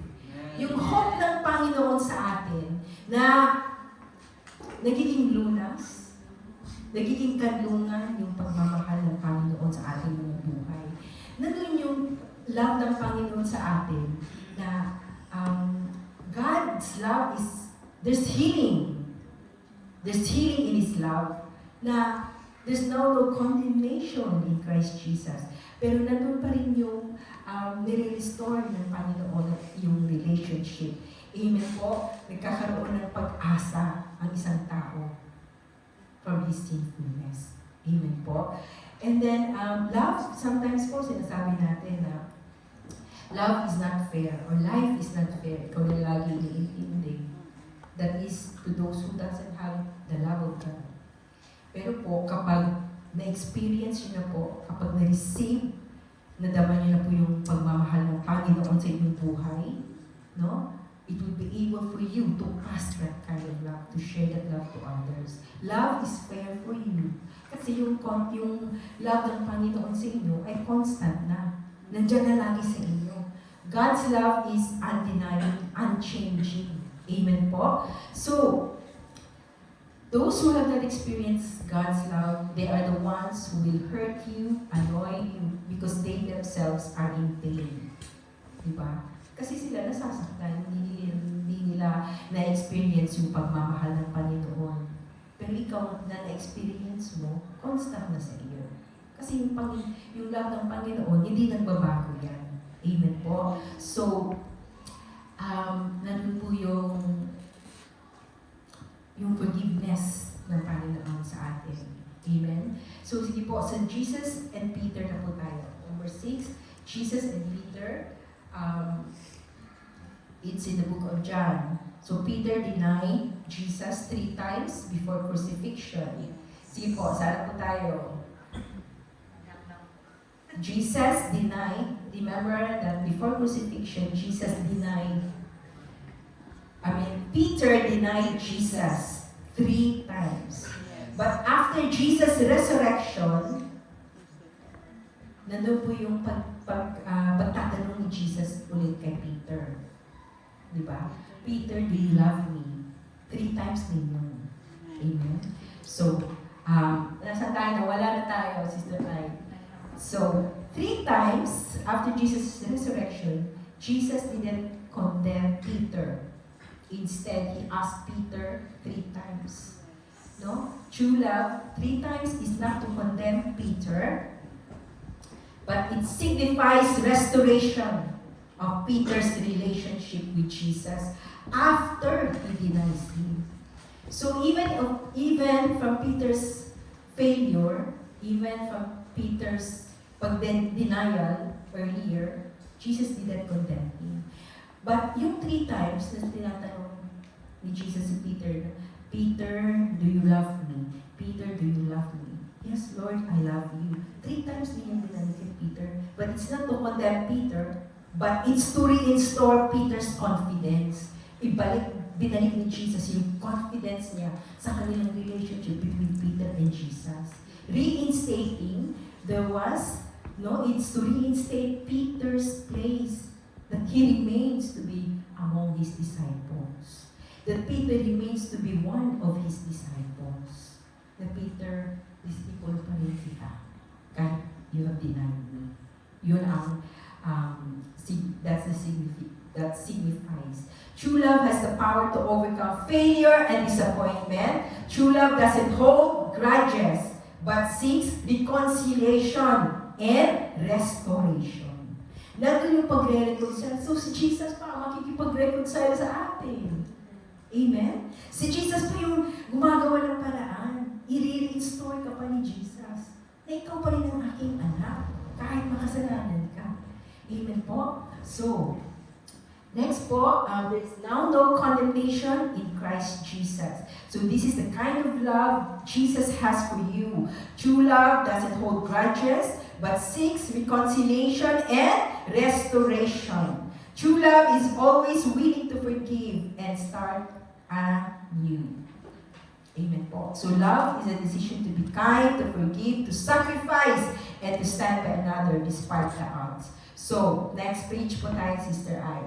Yung hope ng Panginoon sa atin na nagiging lunas, nagiging kanlungan yung pagmamahal ng Panginoon sa ating mga buhay. Nandun yung love ng Panginoon sa atin na God's love is, there's healing. There's healing in His love na there's no condemnation in Christ Jesus. Pero nandun pa rin yung nire-restore ng Panginoon yung relationship. Amen po, nagkakaroon ng pag-asa ang isang tao from his sinfulness. Amen po. And then, love, sometimes po sinasabi natin na love is not fair or life is not fair. Ikaw na lagi iniintindi. That is to those who doesn't have the love of God. Pero po, kapag na-experience nyo na po, kapag na-receive, nadama nyo na po yung pagmamahal ng Panginoon sa inyong buhay, no? It will be able for you to pass that kind of love, to share that love to others. Love is fair for you. Kasi yung love ng Panginoon sa inyo ay constant na. Nandiyan na lagi sa inyo. God's love is undeniable, unchanging. Amen po? So, those who have not experienced God's love, they are the ones who will hurt you, annoy you, because they themselves are in pain. Diba? Kasi sila nasasaktan, hindi nila na-experience yung pagmamahal ng Panginoon. Pero ikaw na na-experience mo, constant na sa iyo. Kasi yung love ng Panginoon, hindi nagbabago yan. Amen po? So, nandun po yung forgiveness ng Panginoon sa atin. Amen? So, sige po, so Jesus and Peter na po tayo. Number 6, Jesus and Peter, it's in the book of John. So, Peter denied Jesus 3 times before crucifixion. Sige po, sana po tayo. Jesus denied, remember that before crucifixion, Peter denied Jesus 3 times. But after Jesus' resurrection, nandun po yung pagtatanong ni Jesus ulit kay Peter. Diba? Peter, do you love me? 3 times din yun. Amen? So, nasa tayo, wala na tayo, Sister Ay. So, 3 times after Jesus' resurrection, Jesus didn't condemn Peter. Instead, He asked Peter 3 times. No? True love, 3 times is not to condemn Peter, but it signifies restoration of Peter's relationship with Jesus after he denies Him. So even from Peter's failure, even from Peter's denial earlier, Jesus didn't condemn him. But yung 3 times na tinatanong ni Jesus si Peter, Peter, do you love me? Peter, do you love me? Yes, Lord, I love you. it's not to condemn Peter, but it's to reinstore Peter's confidence. Binalik ni Jesus yung confidence niya sa kanilang relationship between Peter and Jesus. Reinstating, it's to reinstate Peter's place, that he remains to be among his disciples. That Peter remains to be one of his disciples. That Peter, disciple pa rin kita. Kahit you have denied me. Yun ang, that signifies. True love has the power to overcome failure and disappointment. True love doesn't hold grudges, but seeks reconciliation and restoration. Nandun yung pagre-reconcile. So si Jesus pa makikipag-reconcile sa atin. Amen? Si Jesus pa yung gumagawa ng paraan. I-restore ka pa ni Jesus. Na ikaw pa rin ang aking anak. Kahit makasalanan ka. Amen po? So, next po, there's now no condemnation in Christ Jesus. So this is the kind of love Jesus has for you. True love doesn't hold grudges, but seeks reconciliation and restoration. True love is always willing to forgive and start anew. Amen po. So love is a decision to be kind, to forgive, to sacrifice, and to stand by another despite the odds. So, next page po tayo, Sister Ai.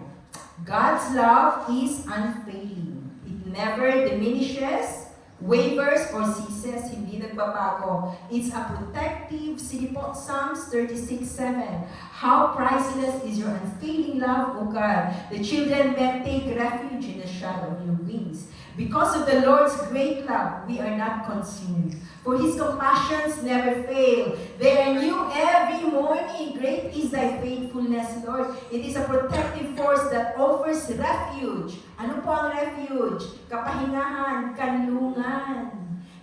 God's love is unfailing. It never diminishes, wavers, or ceases. Hindi nagbabago. It's a protective. Sige po, Psalms 36:7. How priceless is your unfailing love, O God. The children may take refuge in the shadow of your wings. Because of the Lord's great love, we are not consumed. For His compassions never fail. They are new every morning. Great is thy faithfulness, Lord. It is a protective force that offers refuge. Ano po ang refuge? Kapahingahan, kanlungan.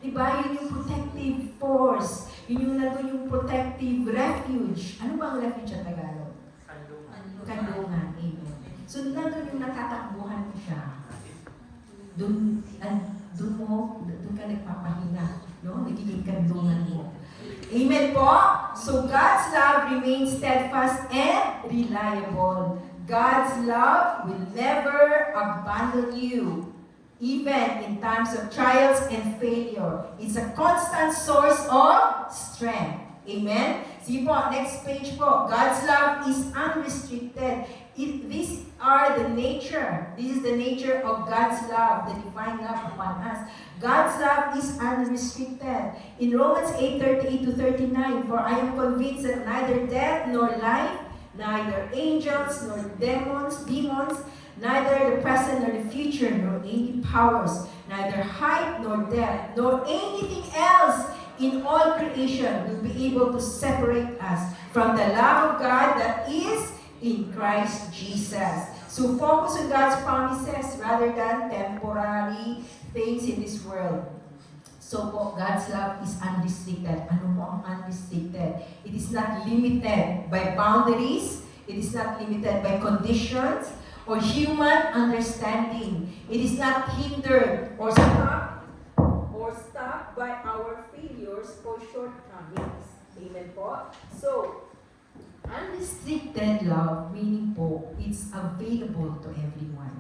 Diba? Yun yung protective force. Yun yung nandun yung protective refuge. Ano ba ang refuge sa Tagalog? Kanlungan. Amen. So nandun yung natatakbuhan mo siya. Doon ka nagpapahinga. No? Nagiging kanlungan mo. Amen po? So God's love remains steadfast and reliable. God's love will never abandon you, even in times of trials and failure. It's a constant source of strength. Amen? Sige po, next page po. God's love is unrestricted. This is the nature of God's love, the divine love upon us. God's love is unrestricted. In Romans 8:38-39, for I am convinced that neither death nor life, neither angels nor demons, neither the present nor the future, nor any powers, neither height nor depth, nor anything else in all creation will be able to separate us from the love of God that is in Christ Jesus. So focus on God's promises rather than temporary things in this world. So po, God's love is unrestricted. Ano mo ang unrestricted? It is not limited by boundaries. It is not limited by conditions or human understanding. It is not hindered or stopped by our failures or shortcomings. Amen po? So, unrestricted love, meaning po, it's available to everyone.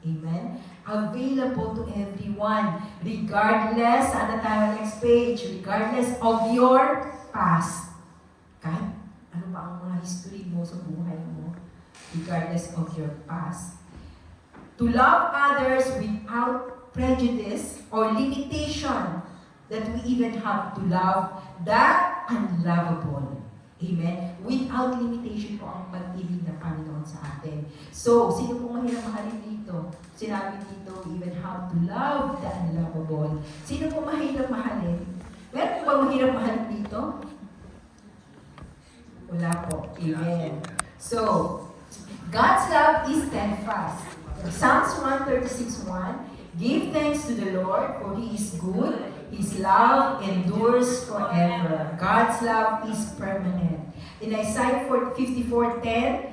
Amen? Available to everyone. Regardless, ano tayo next page? Regardless of your past. Kahit ano ba ang mga history mo sa buhay mo. Regardless of your past. To love others without prejudice or limitation that we even have to love the unlovable. Amen? Without limitation po ang pag-ibig ng Panginoon sa atin. So, sino pong mahirap mahalin dito? Sinabi dito, we even have to love the unlovable. Sino pong mahirap mahalin? Meron po ba mahirap mahalin dito? Wala po. Amen. So, God's love is steadfast. Psalms 136:1, give thanks to the Lord, for He is good. His love endures forever. God's love is permanent. In Isaiah 54:10,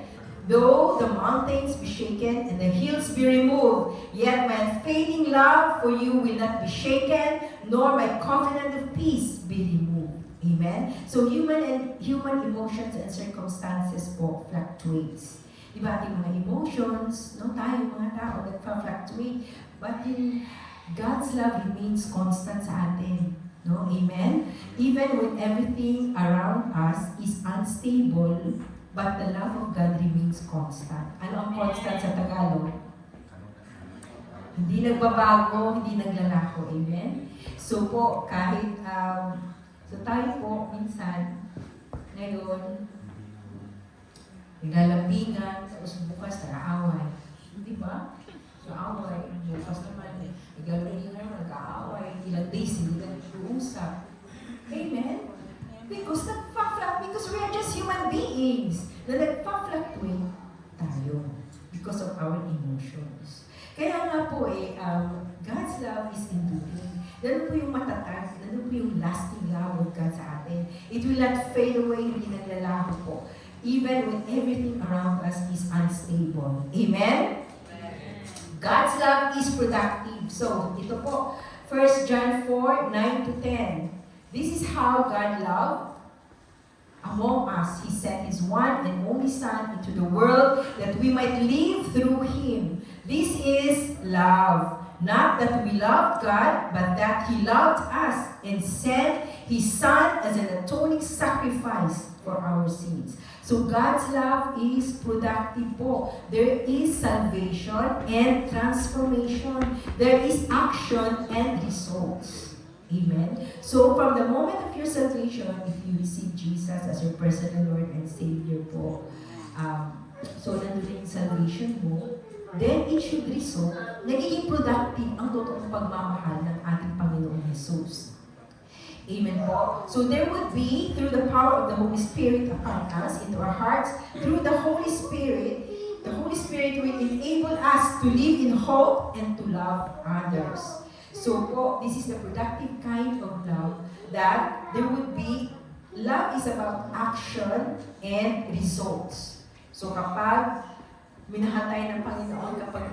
though the mountains be shaken and the hills be removed, yet my unfailing love for you will not be shaken, nor my covenant of peace be removed. Amen? So human emotions and circumstances po fluctuates. Diba ating mga emotions, no? Tayo mga tao nagpa-fluctuate. But yung God's love remains constant sa atin. No? Amen? Even when everything around us is unstable, but the love of God remains constant. Ano ang constant sa Tagalog? Hindi nagbabago, hindi naglalako. Amen? So po, kahit, so tayo po, minsan, ngayon, naglalambingan, tapos bukas, nag-aaway. Di ba? Nag-aaway. Bukas naman, naglalambingan, nag-aaway. Ilang days, hindi na nag-uusap. Amen? Because we are just human beings na nagpa-fluctuate tayo because of our emotions. Kaya nga po God's love is enduring. Ganun po yung matatag, ganun po yung lasting love of God sa atin. It will not fade away, hindi naglalaho po. Even when everything around us is unstable. Amen? God's love is productive. So, ito po, 1 John 4, 9 to 10. This is how God loved among us. He sent His one and only Son into the world that we might live through Him. This is love. Not that we loved God, but that He loved us and sent His Son as an atoning sacrifice for our sins. So God's love is productive po. There is salvation and transformation. There is action and results. Amen. So from the moment of your salvation, if you receive Jesus as your personal Lord and Savior po, so nandun yung salvation mo, then it should result, nagiging productive ang totoong pagmamahal ng ating Panginoong Jesus. Amen po. So there would be, through the power of the Holy Spirit upon us, into our hearts, through the Holy Spirit will enable us to live in hope and to love others. So po, this is the productive kind of love that there would be. Love is about action and results. So kapag minahal tayo ng Panginoon, kapag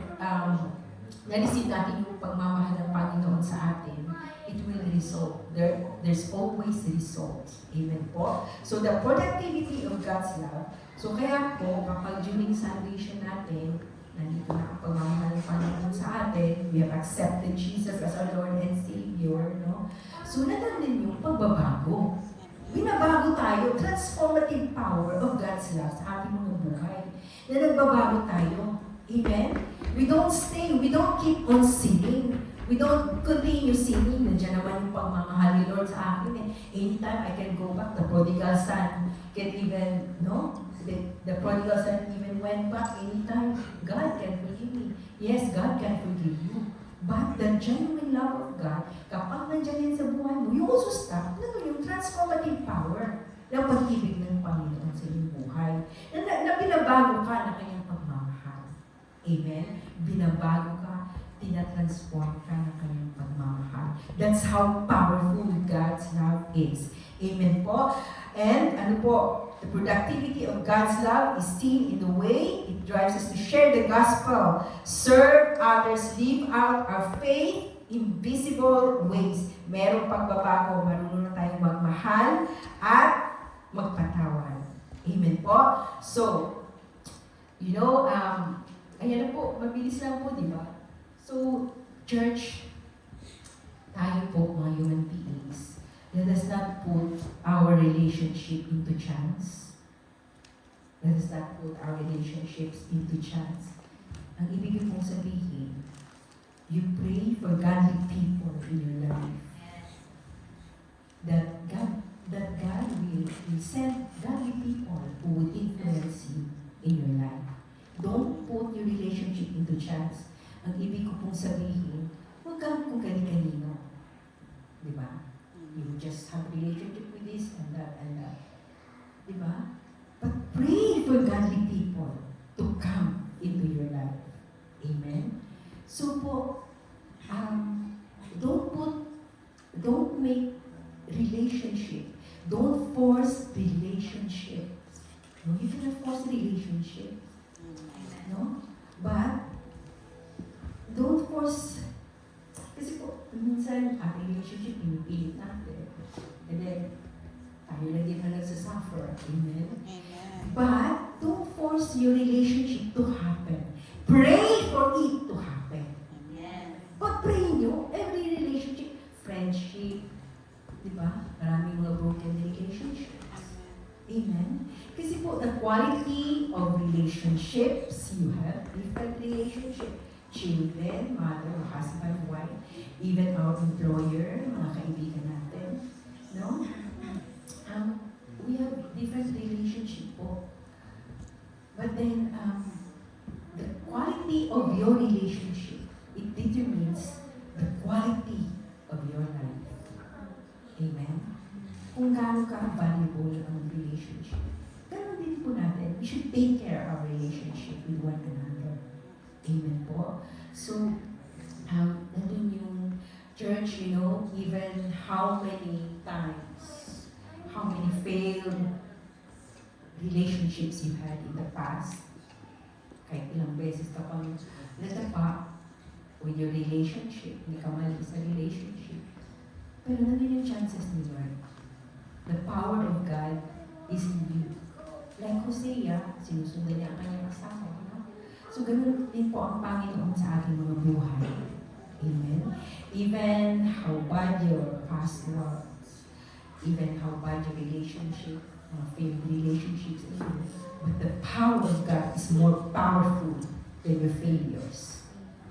na-receive natin yung pagmamahal ng Panginoon sa atin, it will result. There's always results. Amen po. So the productivity of God's love. So kaya po, kapag during salvation natin, nandito na ang pagmamahal ng Panginoon sa atin, we have accepted Jesus as our Lord and Savior, no? So nandun yung pagbabago. Binabago tayo, transformative power of God's love sa ating mga buhay. Na nagbabago tayo. Amen? We don't stay, we don't keep on sinning. We don't continue sinning. Nandiyan naman yung pagmamahal ni Lord sa akin. Anytime I can go back, the prodigal son can even, no? The prodigal son even went back anytime. God can forgive me. Yes, God can forgive you. But the genuine love of God, kapag nandiyan yan sa buhay mo, you also stop. Ano yung transformative power ng pag-ibig ng Panginoon sa iyong buhay. Na binabago ka na kanyang pagmamahal. Amen? Binabago ka, tinatransform ka na kanyang pagmamahal. That's how powerful God's love is. Amen po? And ano po, the productivity of God's love is seen in the way it drives us to share the gospel, serve others, live out our faith in visible ways. Merong pagbabago, marunong na tayong magmahal at magpatawad. Amen po? So, you know, ayan na po, mabilis lang po, di ba? So, church, tayo po mga human beings, let us not put our relationship into chance. Let us not put our relationships into chance. Ang ibig pong sabihin, you pray for godly people in your life. That God will send godly people who will influence you in your life. Don't put your relationship into chance. Ang ibig ko pong sabihin, huwag kang kung kani-kanino. Di ba? You just have a relationship with this and that and that. Di ba? But pray for godly people to come into your life. Amen? So po, don't make relationship. Don't force relationships. No, you cannot force relationships. No? But, don't force. Kasi po, minsan, ang relationship, pinipilit natin. And then, Tayo na din na nagsasuffer. Amen? But don't force your relationship to happen. Pray for it to happen. Pag-pray nyo, every relationship, friendship, di ba? Maraming mga broken relationships. Amen? Kasi po, the quality of relationships you have, different relationships, children, mother, husband, wife, even our employer, mga kaibigan natin, no? We have different relationship po. But then, the quality of your relationship, it determines the quality of your life. Amen? Kung gaano ka valuable ang relationship. Ganun din po natin. We should take care of our relationship with one another. Amen po. So, nandun yung church, you know, even how many times, how many failed relationships you had in the past. Kahit ilang beses ka pang natapa with your relationship, hindi ka mali sa relationship. Pero nandun yung chances ni Lord. The power of God is in you. Like Hosea, sinusundan niya ang kanyang asawa. No? So, ganun din po ang Panginoon sa ating mga buhay. Amen? Even how bad your past was, even how bad your relationship, failed relationships in you, but the power of God is more powerful than your failures.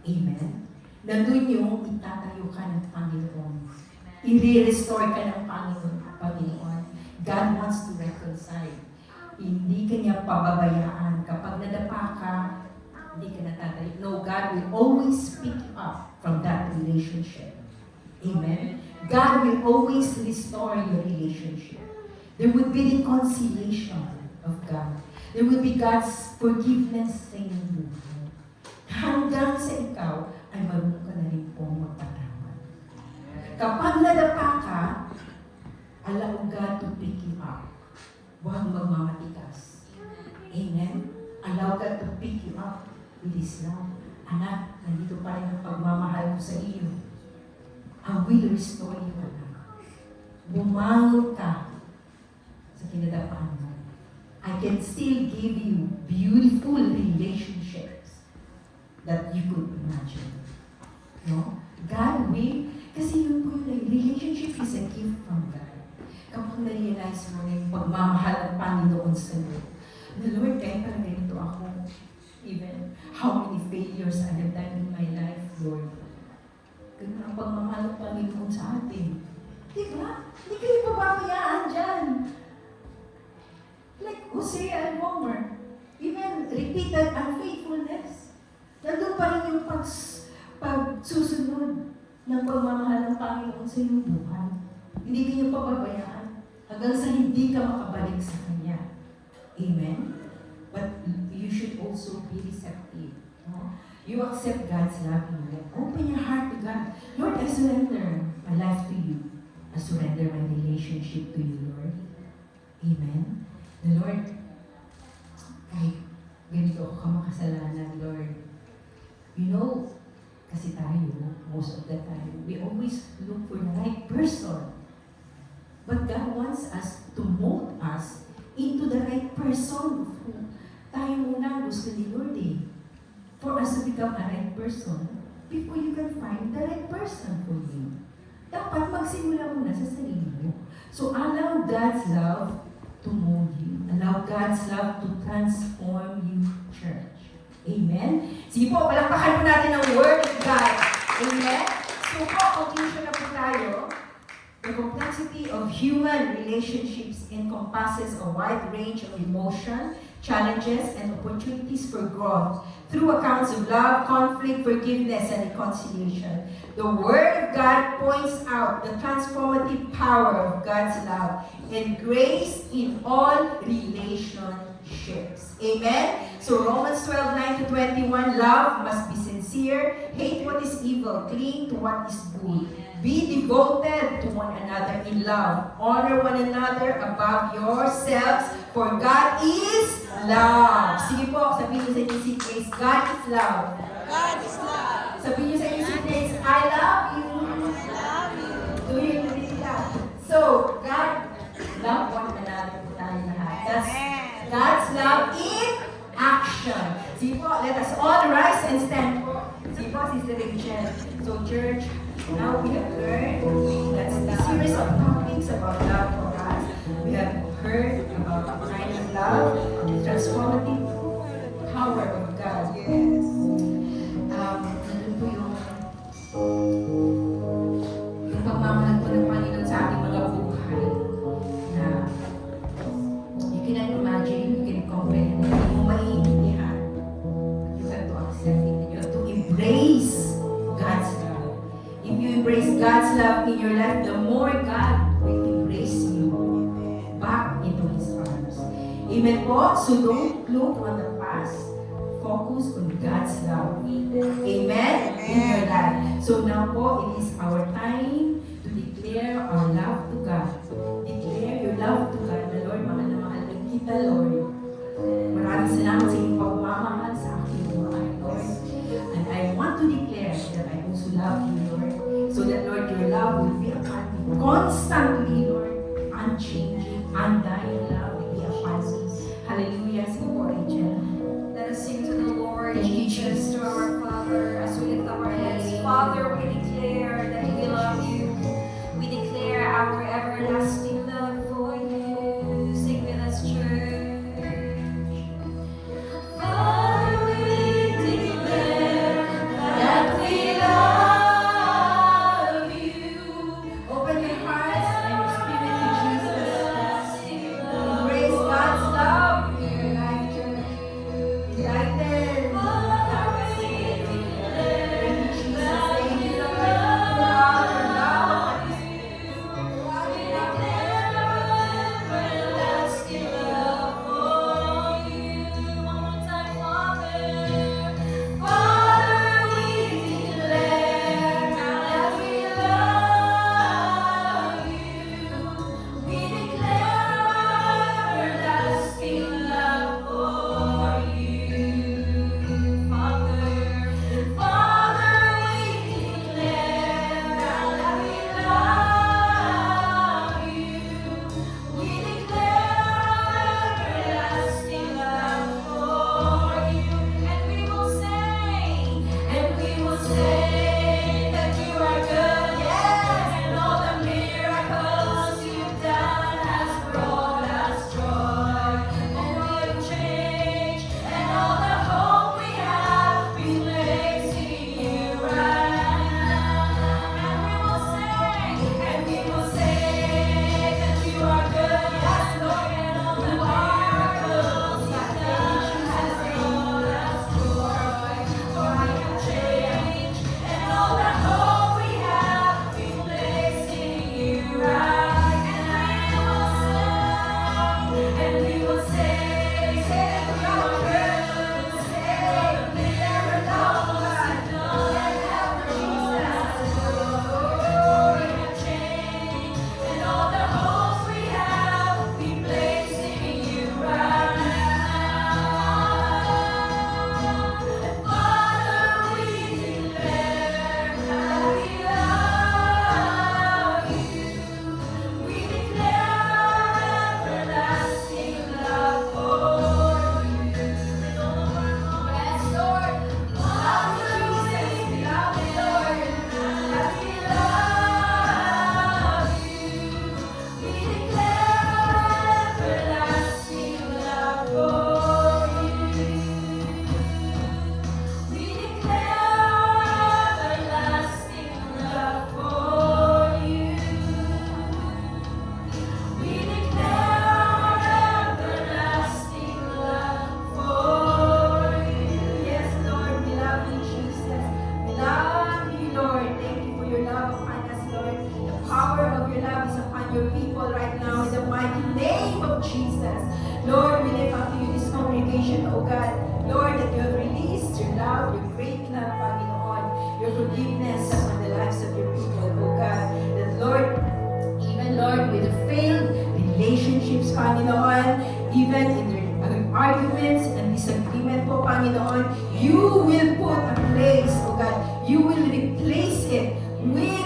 Amen? Nandun yung itatayo ka ng Panginoon. I-restore ka ng Panginoon. God wants to reconcile. Hindi ka niya pababayaan. Kapag nadapa ka, hindi ka natatayo. No, God will always pick you up from that relationship. Amen? God will always restore your relationship. There will be reconciliation of God. There will be God's forgiveness sa inyong buhay. Hanggang sa ikaw ay marunong ka na rin pong magpatawad. Kapag nadapa ka, allow God to pick you up. Huwag magmamatigas. Amen? Allow God to pick you up with His love. Anak, nandito pa rin ang pagmamahal ko sa iyo. I will restore you, anak. Bumangon ka sa kinadapaan mo. I can still give you beautiful relationships that you could imagine. No? God will, kasi yun po yun, relationship is a gift from God. Kapag na-realize mo na yung pagmamahal ng Panginoon sa iyo, the Lord, kahit pala ganito ako, even how many failures I have done in my life, Lord, ganun ang pagmamahal ng Panginoon sa atin. Diba? Hindi kayo pababayaan dyan. Like Hosea and Gomer, even repeated unfaithfulness. Nandun pa rin yung pagsusunod ng pagmamahal ng Panginoon sa iyong buhay. Hindi ka niyo pababayaan hanggang sa hindi ka makabalik sa Kanya. Amen? But you should also be receptive. No? You accept God's love in you. Open your heart to God. Lord, I surrender my life to you. I surrender my relationship to you, Lord. Amen? The Lord, kahit ganito ako kamakasalanan, Lord, you know, kasi tayo, most of the time, we always look for the right person. But God wants us to mold us into the right person. Tayo muna gusto ni Lord eh. For us to become a right person, before you can find the right person for you. Dapat magsimula muna sa sarili mo. So allow God's love to mold you. Allow God's love to transform you, church. Amen? Sige po, palakpakan po natin ang Word of God. Amen? So po, conclusion na po tayo. The complexity of human relationships encompasses a wide range of emotion, challenges, and opportunities for growth through accounts of love, conflict, forgiveness, and reconciliation. The Word of God points out the transformative power of God's love and grace in all relationships. Amen? So Romans 12:9-21, love must be sincere, hate what is evil, cling to what is good. Be devoted to one another in love. Honor one another above yourselves, for God is love. Sige po, sabihin niyo sa inyong secrets, God is love.
God is love.
Sabihin niyo sa inyong secrets, I love you.
I love you.
Do you really love? So, God love church. Now we have learned that's the series of topics about love for us. We have heard about the kind of love, the transformative power of God.
Yes.
Ano po yung pagmamahal po ng Panginoon sa ating mga buhay na you cannot imagine, you can comprehend, hindi mo maiintindihan. You have to accept it. You have to embrace God's love. If you embrace God's love in your life, the more God will embrace you back into His arms. Amen po? So don't look on the past. Focus on God's love. Amen? In your life. So now po, it is our time to declare our love to God. Declare your love to God. The Lord, mahal na mahal din kita, Lord. Maraming salamat sa iyong pagmamahal sa aking buhay, Lord. And I want to declare that I also love you, Lord. So that, Lord, your love will be upon me constantly, Lord. Unchanging, undying love will be upon me. Hallelujah. Sige po, Rachel.
Let us sing to the Lord
Thank you,
Jesus, to our Father, as we lift up our hands. Father, we declare that we love you. We declare our everlasting love for you. Sing with us, church. Father, we declare that we love you.
Open your hearts and your spirit to Jesus.
Everlasting love.
Embrace God's love in your life, church. Delighted. Thank you, Jesus. Thank you, Lord. Pour out your love. Pour out your love. Lord, we lift up to you this congregation, O God. Lord, that you have released your love, your great love, Panginoon, your forgiveness upon the lives of your people, O God. That, Lord, even, Lord, with the failed relationships, Panginoon, even in their arguments and disagreement po, Panginoon, you will put a place, O God. You will replace it with,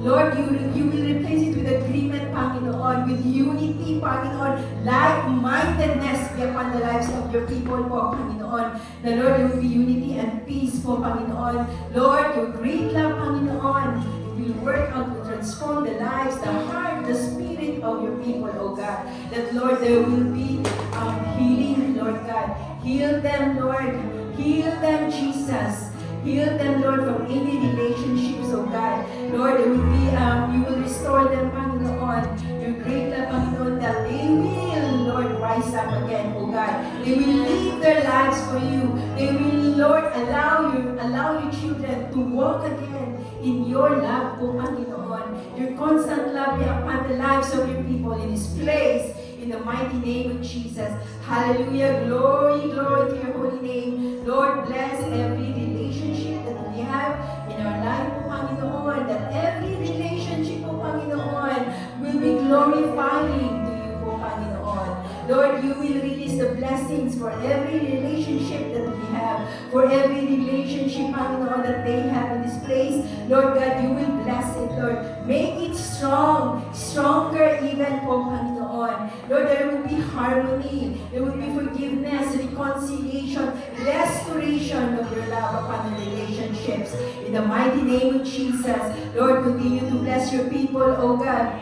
Lord, you will replace it with agreement, Panginoon, with unity, Panginoon, like-mindedness be upon the lives of your people po, Panginoon. The Lord, there will be unity and peace po, Panginoon. Lord, your great love, Panginoon, will work out to transform the lives, the heart, the spirit of your people, oh God. That, Lord, there will be healing, Lord God. Heal them, Lord. Heal them, Jesus. Heal them, Lord, from any relationships, oh God. Lord, there will be, you will restore them, Panginoon. Your great love, Panginoon, that they will, Lord, rise up again, oh God. They will live their lives for you. They will, Lord, allow your children to walk again in your love, O Panginoon. Your constant love be upon the lives of your people in this place. In the mighty name of Jesus. Hallelujah. Glory, glory to your holy name. Lord, bless every relationship that we have in our life, O Panginoon. That every relationship, O Panginoon, will be glorifying to you, O Panginoon. Lord, you will release the blessings for every relationship that we have, for every relationship, Panginoon, that they have in this place. Lord God, you will bless it, Lord. Make it strong, stronger even po, Panginoon. Lord, there will be harmony, there will be forgiveness, reconciliation, restoration of your love upon the relationships. In the mighty name of Jesus, Lord, continue to bless your people, oh God.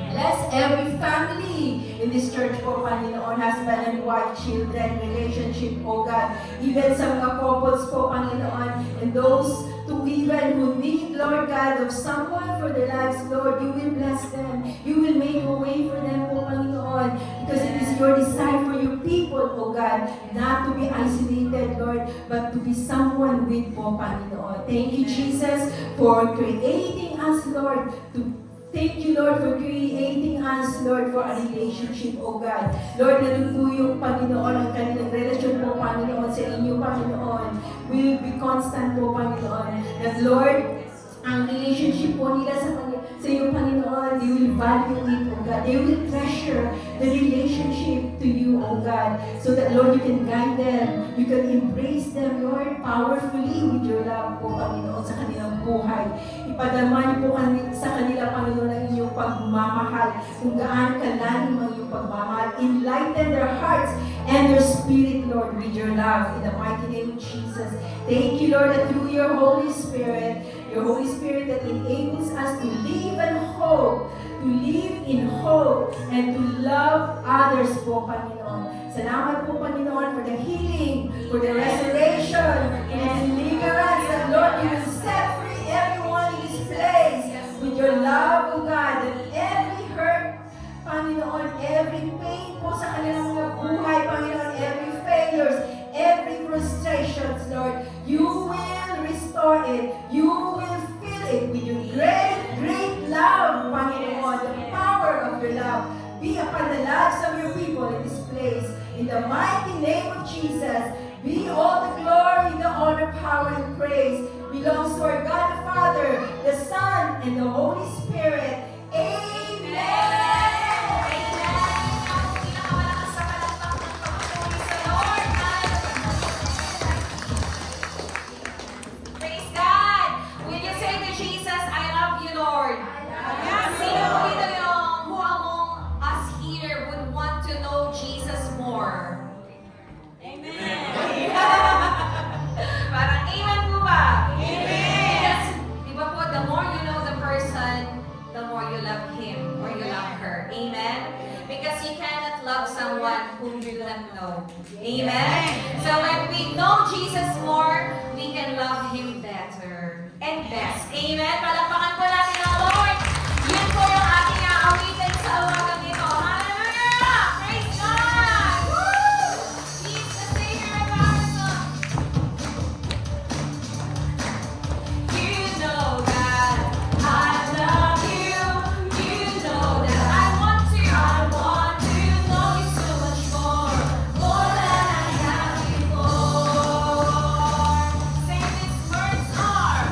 Bless every family in this church po, Panginoon, husband and wife, children, relationship, oh God. Even sa mga couples po, Panginoon, and those to even who need, Lord God, of someone for their lives, Lord, you will bless them. You will make a way for them po, Panginoon, because it is your desire for your people, oh God, not to be isolated, Lord, but to be someone with po, Panginoon. Thank you, Jesus, for creating us, Lord, Thank you, Lord, for creating us, Lord, for a relationship, oh God. Lord, nandun po yung Panginoon, ang kanilang relasyon po, Panginoon, sa inyo, Panginoon, will be constant po, Panginoon. That, Lord, ang relationship po nila sa iyo, Panginoon, they will value it, oh God. They will treasure the relationship to you, oh God. So that, Lord, you can guide them. You can embrace them, Lord, powerfully with your love po, Panginoon, sa kanilang buhay. Ipadama niyo po sa kanila, Panginoon, ang inyong pagmamahal. Kung gaano kalalim ang iyong pagmamahal. Enlighten their hearts and their spirit, Lord, with your love. In the mighty name of Jesus. Thank you, Lord, that through your Holy Spirit that enables us to live in hope, and to love others po, Panginoon. Salamat po, Panginoon, for the healing, for the restoration, and the deliverance, that, Lord, you will set free everyone in this place with your love, O God, that every hurt, Panginoon, every pain po sa kanilang mga buhay, Panginoon, every failures, every frustrations, Lord, you will restore it. You will fill it with your great, great love, Panginoon. The power of your love be upon the lives of your people in this place. In the mighty name of Jesus, be all the glory, the honor, power, and praise belongs to our God the Father, the Son, and the Holy Spirit. Amen.
Whom you do not know. Amen? So when we know Jesus more, we can love Him better and best. Amen? Palakpakan po natin ang Lord. Yun po yung ating aawitin sa umagang ito. Hallelujah! Praise God! Woo! He's the Savior of our soul. You know that I love you. You know that I want to know you so much more than I have before. Say these words are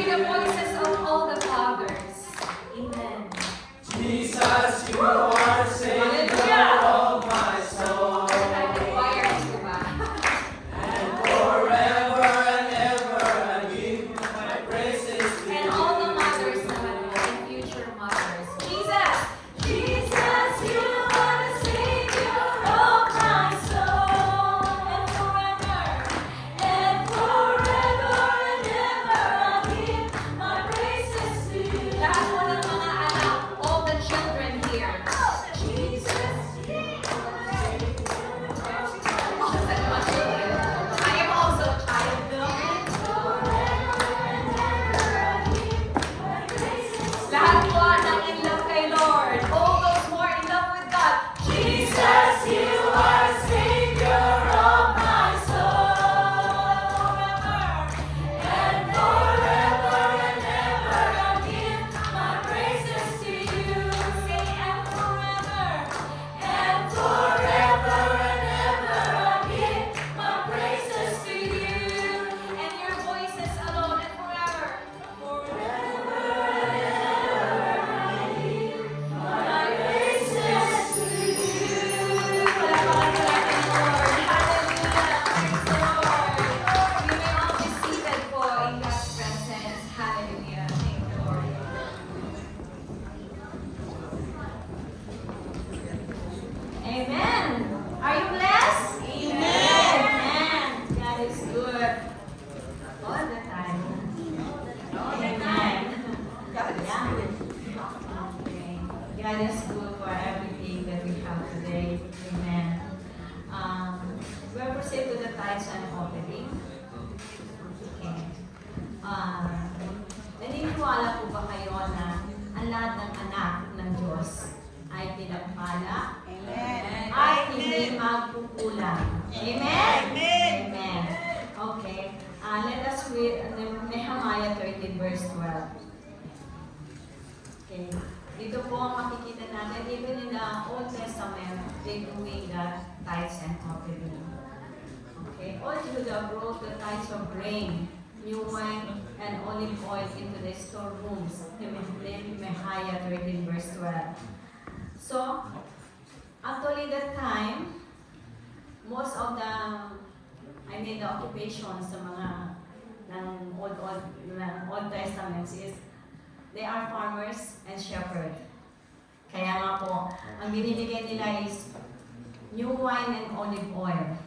the voices of all the fathers. Amen.
Jesus, you are Savior of my soul.
Choir, diba?
And forever and ever I give my praises to
And
you.
all the mothers naman po, and future mothers. Jesus! Jesus, you are the Savior of my soul. And forever and ever I give my praises to you. Lahat po ng mga anak, all the children here. Jesus, I am also a child, no? Lahat po ng in love kay Lord. All those who are in love with God. Jesus, you are Savior of my soul. And forever and ever I give my praises to you. Say, and forever and ever I give my praises to you. And your voices alone and forever. My praises to you. Palakpakan natin, Lord. Hallelujah. Praise the Lord. We may all be seated po in God's presence. Hallelujah. Thank you, Lord. Amen. Are you blessed? Amen. Amen. God is good. All the time. All the time. God is good. Okay. God is good for everything that we have today. Amen. We will proceed to the tithes and offering. Okay. Naniniwala po ba kayo na ang lahat ng anak ng Diyos ay pinagpala?
Amen.
Ay hindi magkukulang. Amen? Amen. Okay. Let us read Nehemiah 13 verse 12. Okay. Dito po ang makikita natin, even in the Old Testament, they doing the tithes and offering. Okay. All Judah brought the tithes of grain, new wine, and olive oil into the storerooms. Nehemiah 13 verse 12. So, actually that time, most of the occupation sa mga ng Old Testaments is they are farmers and shepherd. Kaya nga po, ang binibigay nila is new wine and olive oil.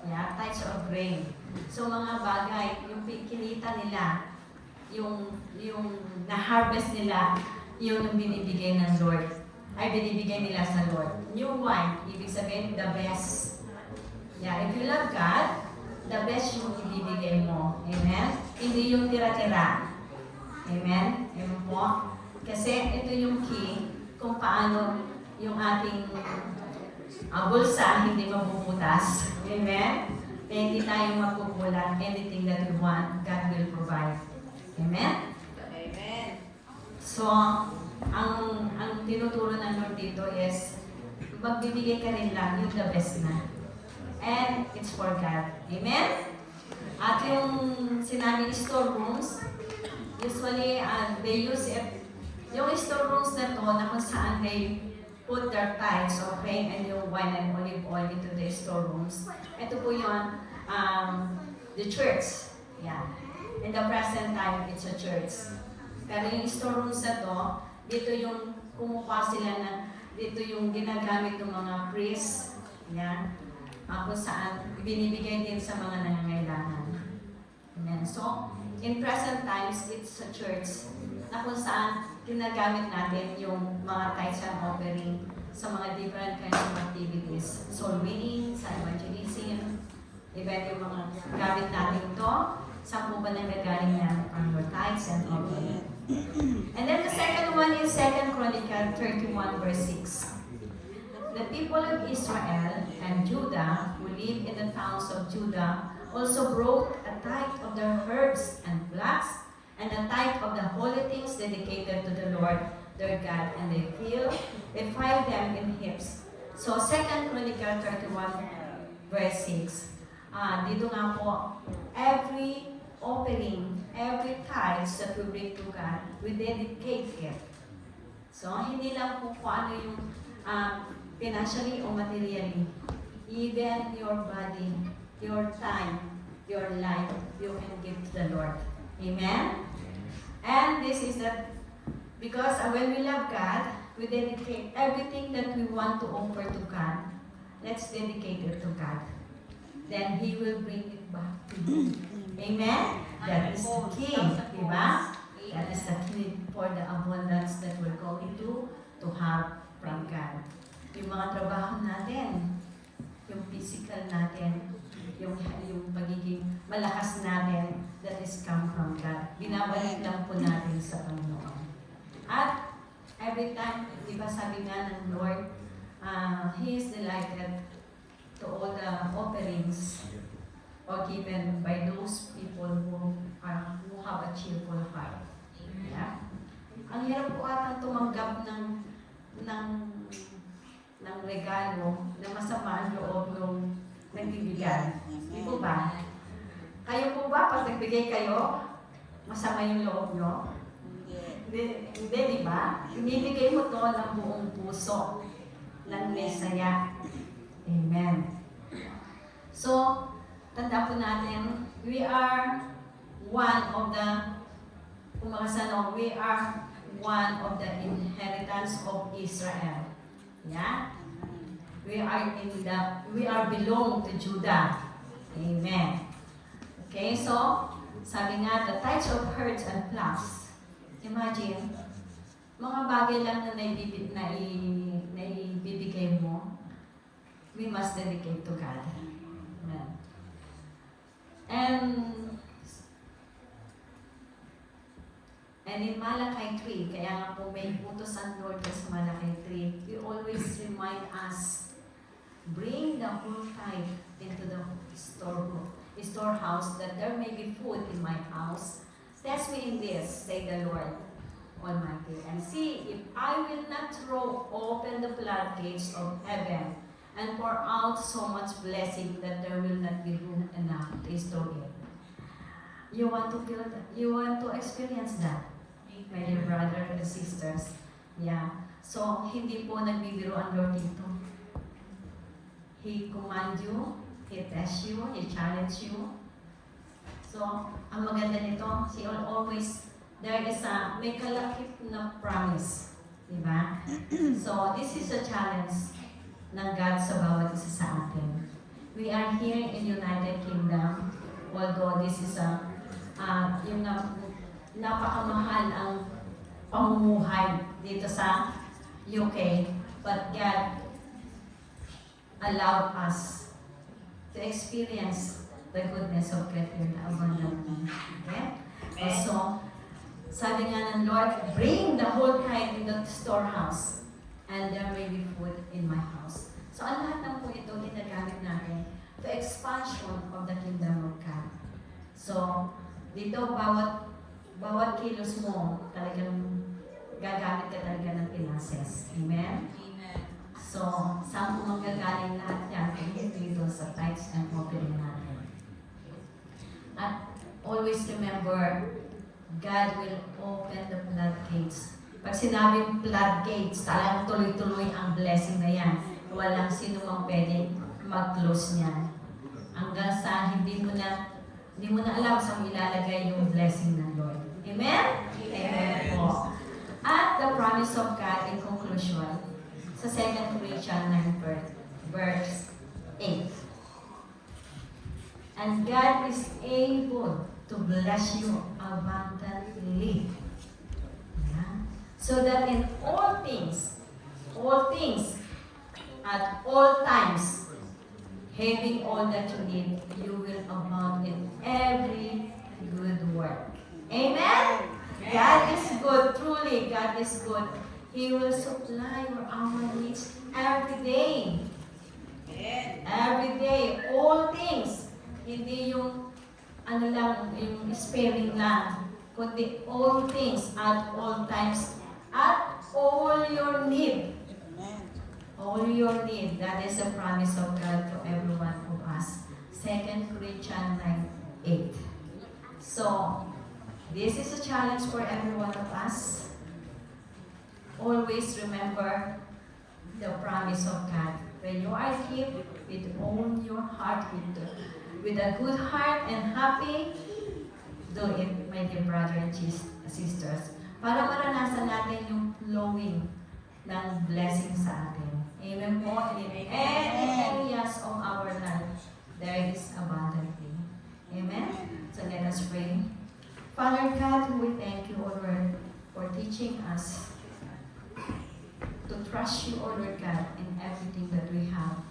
Yeah, types of grain. So mga bagay, yung kinita nila, yung na-harvest nila, yung binibigay ng Lord. Ay binibigay nila sa Lord. New wine, ibig sabihin the best. Yeah, if you love God, the best yung ibibigay mo. Amen? Hindi yung tira-tira. Amen? Amen po? Kasi ito yung key kung paano yung ating bulsa hindi mabubutas. Amen? Kaya hindi tayo magkukulang. Anything that we want, God will provide. Amen?
Amen.
So, ang tinuturo ng Lord dito is magbibigay ka rin lang yung the best na. And it's for God. Amen? At yung sinabing storerooms, usually they use it. Yung storerooms na to, na kung saan they put their tithes of grain and yung wine and olive oil into the storerooms. Ito po yun, the church. Yeah. In the present time, it's a church. Pero yung storerooms na to, dito yung kumukuha sila na, dito yung ginagamit ng mga priests. Yeah. Kung saan binibigay din sa mga nangangailangan. Amen. So, in present times, it's a church na kung saan ginagamit natin yung mga tithes and offering sa mga different kinds of activities. Soul winning, sa evangelism, even yung mga gamit natin ito, saan po ba nanggagaling na ang tithes and offering. And then the second one is 2 Chronicles 31 verse 6. The people of Israel and Judah who live in the towns of Judah also brought a tithe of their herbs and flocks and a tithe of the holy things dedicated to the Lord their God, and they piled them in heaps. So 2 Chronicles 31 verse 6. Dito nga po,
offering, every tithes that we bring to God, we dedicate it. So, hindi lang po kung ano yung financially o materially. Even your body, your time, your life, you can give to the Lord. Amen? And this is that, because when we love God, we dedicate everything that we want to offer to God. Let's dedicate it to God. Then He will bring it back to you. Amen? That is the key, diba? That is the key for the abundance that we're going to have from God. Yung mga trabaho natin, yung physical natin, yung pagiging malakas natin, that is come from God. Binabalik lang po natin sa Panginoon. At every time, di ba sabi nga ng Lord, He is delighted to all the offerings or given by those people who have a cheerful heart. Yeah? Ang hirap po atang tumanggap ng regalo na masama ang loob ng nagbibigay. Di po ba? Kayo po ba, pag nagbigay kayo, masama yung loob nyo? Hindi, di ba? Binibigay mo to ng buong puso, ng mesaya. Amen. So, tanda po natin, we are one of the, we are one of the inheritance of Israel. Yeah? We are belong to Judah. Amen. Okay, so, sabi nga, the tithes of herds and flocks. Imagine, mga bagay lang na naibibigay mo, we must dedicate to God. Amen. And in Malachi 3, kaya nga po may utos ang Lord sa Malachi 3, He always remind us, bring the whole tithe into the storehouse, that there may be food in my house. Test me in this, say the Lord Almighty, and see if I will not throw open the floodgates of heaven and pour out so much blessing that there will not be room enough to store it. You want to feel that? You want to experience that, my dear brothers and sisters? Yeah. So, hindi po nagbibiro ang Lord dito. He command you, He test you, He challenge you. So, ang maganda nito, He will always, may kalakip na promise. Diba? So, this is a challenge ng God sa bawat isa sa atin. We are here in United Kingdom, although this is yung napakamahal ang pamumuhay dito sa UK, but God allowed us to experience the goodness of God here abundantly. Okay? So, sabi nga ng Lord, bring the whole tithe in the storehouse, and there may be food in my house. So, ang lahat ng po ito ginagamit natin to expansion of the kingdom of God. So, dito, bawat kilos mo, talagang gagamit ka talaga ng finances. Amen?
Amen.
So, saan po manggagaling lahat yan? Dito sa tithes and offering natin. At always remember, God will open the floodgates. Pag sinabing floodgates, talagang tuloy-tuloy ang blessing na yan. Walang sino mang pwedeng mag-close niyan. Hanggang sa hindi mo na alam saan ilalagay yung blessing ng Lord. Amen? Amen po. At the promise of God in conclusion, sa 2 Corinthians 9 verse 8. And God is able to bless you abundantly. Yeah? So that in all things, at all times, having all that you need, you will abound in every good work. Amen? God is good. Truly, God is good. He will supply our needs every day. Every day. All things. Hindi yung yung sparing lang. Kundi all things at all times. At all your need. All your need. That is the promise of God to every one of us. 2 Corinthians 9:8. So, this is a challenge for every one of us. Always remember the promise of God. When you are healed, with all your heart, with a good heart and happy, do it, my dear brother and sisters. Para maranasan natin yung flowing ng blessing sa atin. Amen po. In any areas of our life, there is abundantly. Amen? So let us pray. Father God, we thank you, O Lord, for teaching us to trust you, O Lord God, in everything that we have.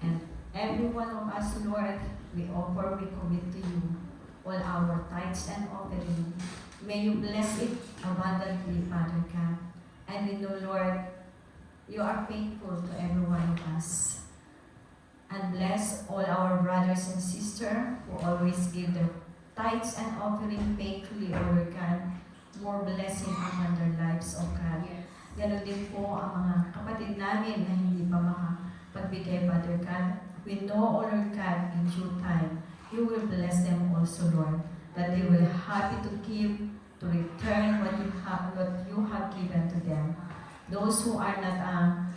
And every one of us, Lord, we offer, we commit to you all our tithes and offering. May you bless it abundantly, Father God. And we know, Lord, you are faithful to every one of us. And bless all our brothers and sisters who always give their tithes and offering faithfully, O Lord God. More blessing upon their lives, O God. Ganon din po ang mga kapatid namin na hindi pa makapagbigay, Father God. We know, O Lord God, in due time, you will bless them also, Lord, that they will happy to give, to return what you have given to them. Those who are not,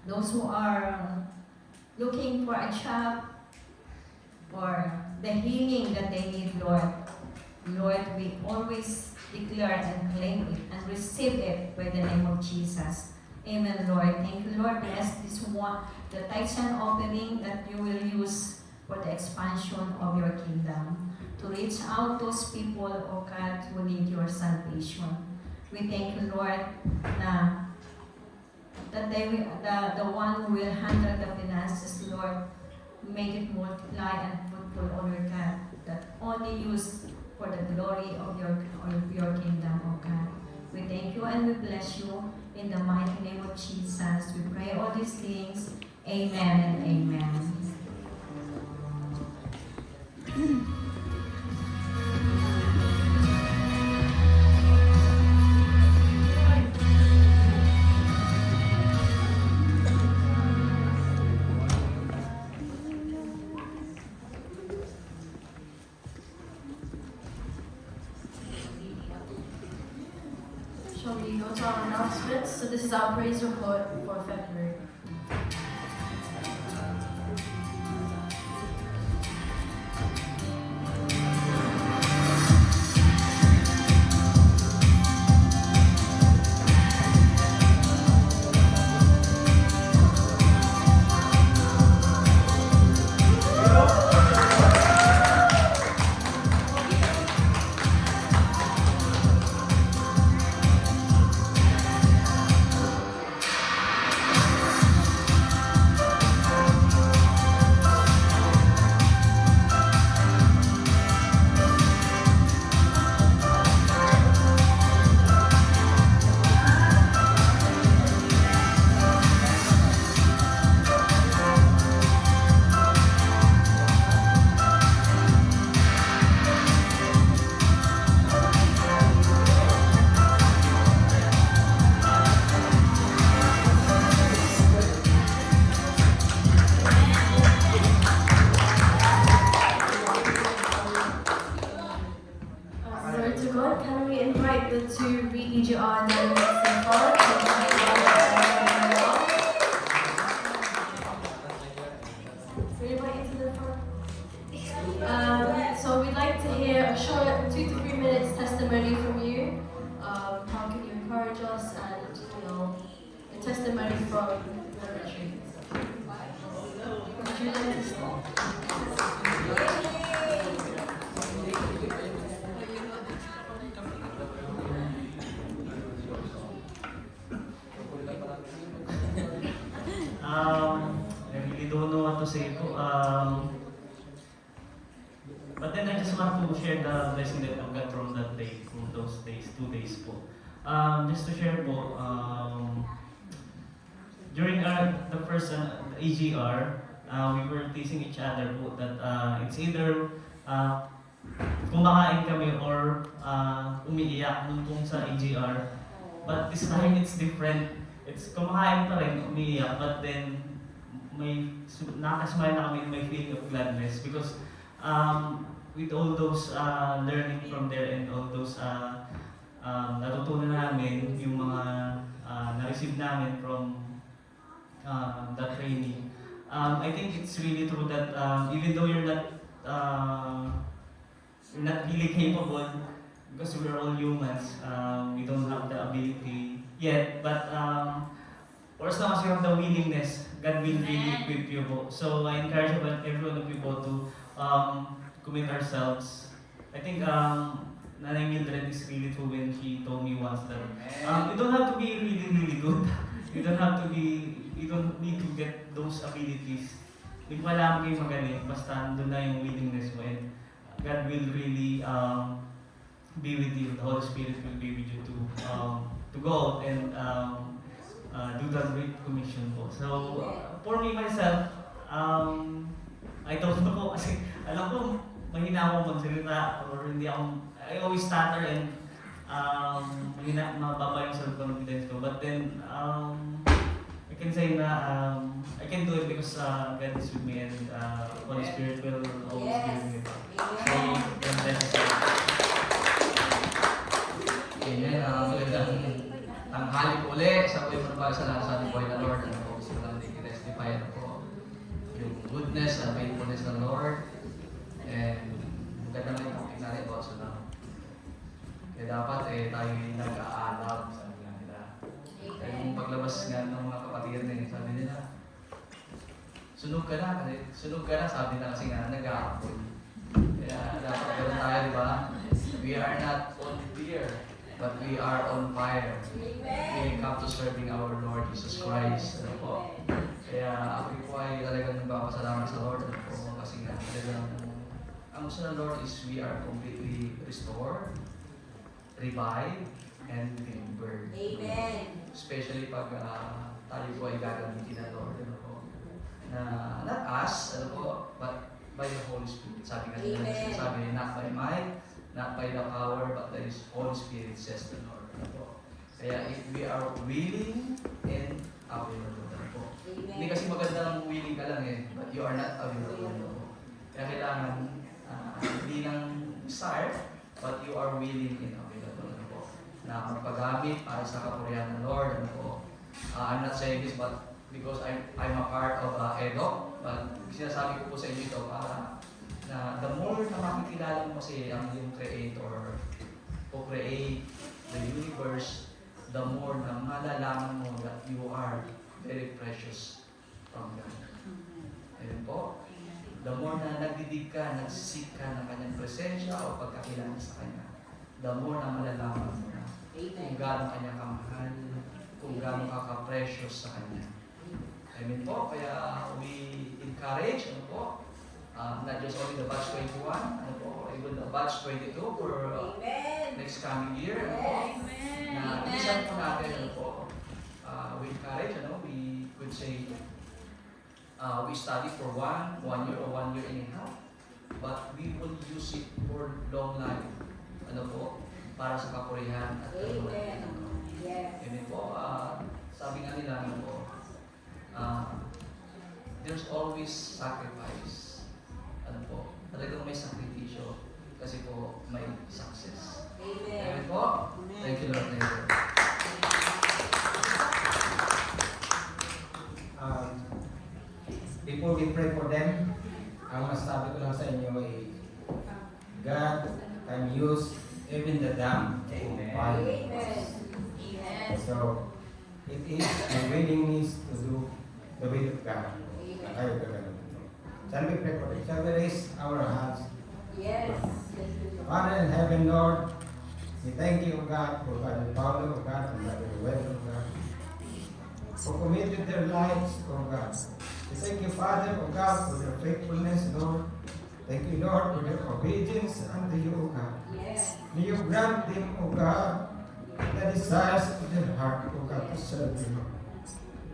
those who are looking for a job or the healing that they need, Lord, we always declare and claim it and receive it by the name of Jesus. Amen, Lord. Thank you, Lord. Bless this one, the tithes and offering that you will use for the expansion of your kingdom, to reach out those people, oh God, who need your salvation. We thank you, Lord, that they will, the one who will handle the finances, Lord, make it multiply and fruitful, oh Lord God, that only use for the glory of your kingdom, oh God. We thank you and we bless you in the mighty name of Jesus. We pray all these things. Amen and amen.
Shall we go to our announcements? So this is our praise report for February. Glory to God. Can we invite the two re-EGR delegates in forward? We invite you to the front. So we'd like to hear a short 2 to 3 minutes testimony from you. How can you encourage us and, a testimony from the retreat. Would you like to start?
I really don't know what to say po. But then I just want to share the blessing that I got from that day, from those days, 2 days po. Just to share po, during the first EGR, we were teasing each other po that it's either kumakain kami or umiiyak nung kung sa EGR. But this time it's different. It's kumakain pa rin, umiiyak, but then may nakasmile na kami, may feeling of gladness because with all those learning from there and all those natutunan namin, yung mga na-receive namin from that training. I think it's really true that even though you're not really capable, because we're all humans, we don't have the ability yet, but or as long as you have the willingness, God will really equip you po. So I encourage every one of you po to commit ourselves. I think Nanay Mildred is really true when she told me once that you don't have to be really, really good. You don't need to get those abilities. Hindi ko alam kayo magaling, basta doon na yung willingness mo and God will really be with you. The Holy Spirit will be with you to go out and do the Great Commission po. So, for me myself, I don't know po kasi alam ko mahina ako magsalita or hindi ako, I always stutter and mababa yung self-confidence ko. But then, I can say na I can do it because God is with me and Holy Spirit will always be with me. So, God bless us.
Amen. Magandang tanghali po ulit sa ako'y manapagsalaan sa ating buhay na Lord. Ano po, gusto ko lang i-testify ano po yung goodness and faithfulness ng Lord. And magandang may topic natin po. So, kaya dapat tayo nag-aalab, sabi nga nila. Kaya yung paglabas nga ng mga kapatid nila, sabi nila, sunog ka na, sabi na kasi nga, nag-aapoy. Kaya dapat ganoon tayo, di ba? We are not on fear, but we are on fire. We come to serving our Lord Jesus Christ. Ano po? Kaya ako po ay talagang nagpapasalamat sa Lord. Ano po? Kasi nga, talagang ang gusto ng Lord is we are completely restored, revived, and delivered.
Amen.
Especially pag tayo po ay gagamitin ng Lord. Ano po? Na not us, ano po, but by the Holy Spirit. Sabi nga nila, sabi, not by might, not by the power, but the Holy Spirit, says the Lord. Ano po? Kaya if we are willing and available. Ano po? Hindi kasi magandang willing ka lang but you are not available. Ano po? Kaya kailangan hindi lang start, but you are willing and available. Ano po? Na magpagamit para sa kapurihan ng Lord. Ano po? I'm not saying this, but because I'm a part of EDOC, but sinasabi ko po sa inyo ito para na the more na makikilala mo kasi ang yung Creator o create the universe, the more na malalaman mo that you are very precious from God. Ayun po. The more na nagdidig ka, nagsisik ka ng kanyang presensya o pagkakilala sa kanya, the more na malalaman mo na kung gaano kanya kamahal, kung gaano ka ka-precious sa kanya. Amen po. Kaya we encourage, ano po, not just only the batch 21, ano po, even the batch 22 for next coming year, ano po, na isan po natin, ano po, we encourage, ano, we could say, we study for one year or 1 year and a half, but we will use it for long life, ano po, para sa kapurihan at kalunan. Amen po. Sabi nga nila, ano po, there's always sacrifice. Ano po, talagang may sakripisyo kasi po may success. Amen po. Thank you, Lord.
Before we pray for them, ang masasabi ko lang sa inyo ay God can use even the dumb to fight. So, it is a willingness to do the will of God. Tayo gagawin. Shall we pray for them? Shall we raise our hands?
Yes.
Father in heaven, Lord, we thank you, O God, for Brother Paulo, O God, and Brother Ruel, O God, for committed their lives, O God. We thank you, Father, O God, for their faithfulness, Lord. Thank you, Lord, for their obedience unto you, O God.
Yes.
May you grant them, O God, the desires of their heart, O God, to serve you.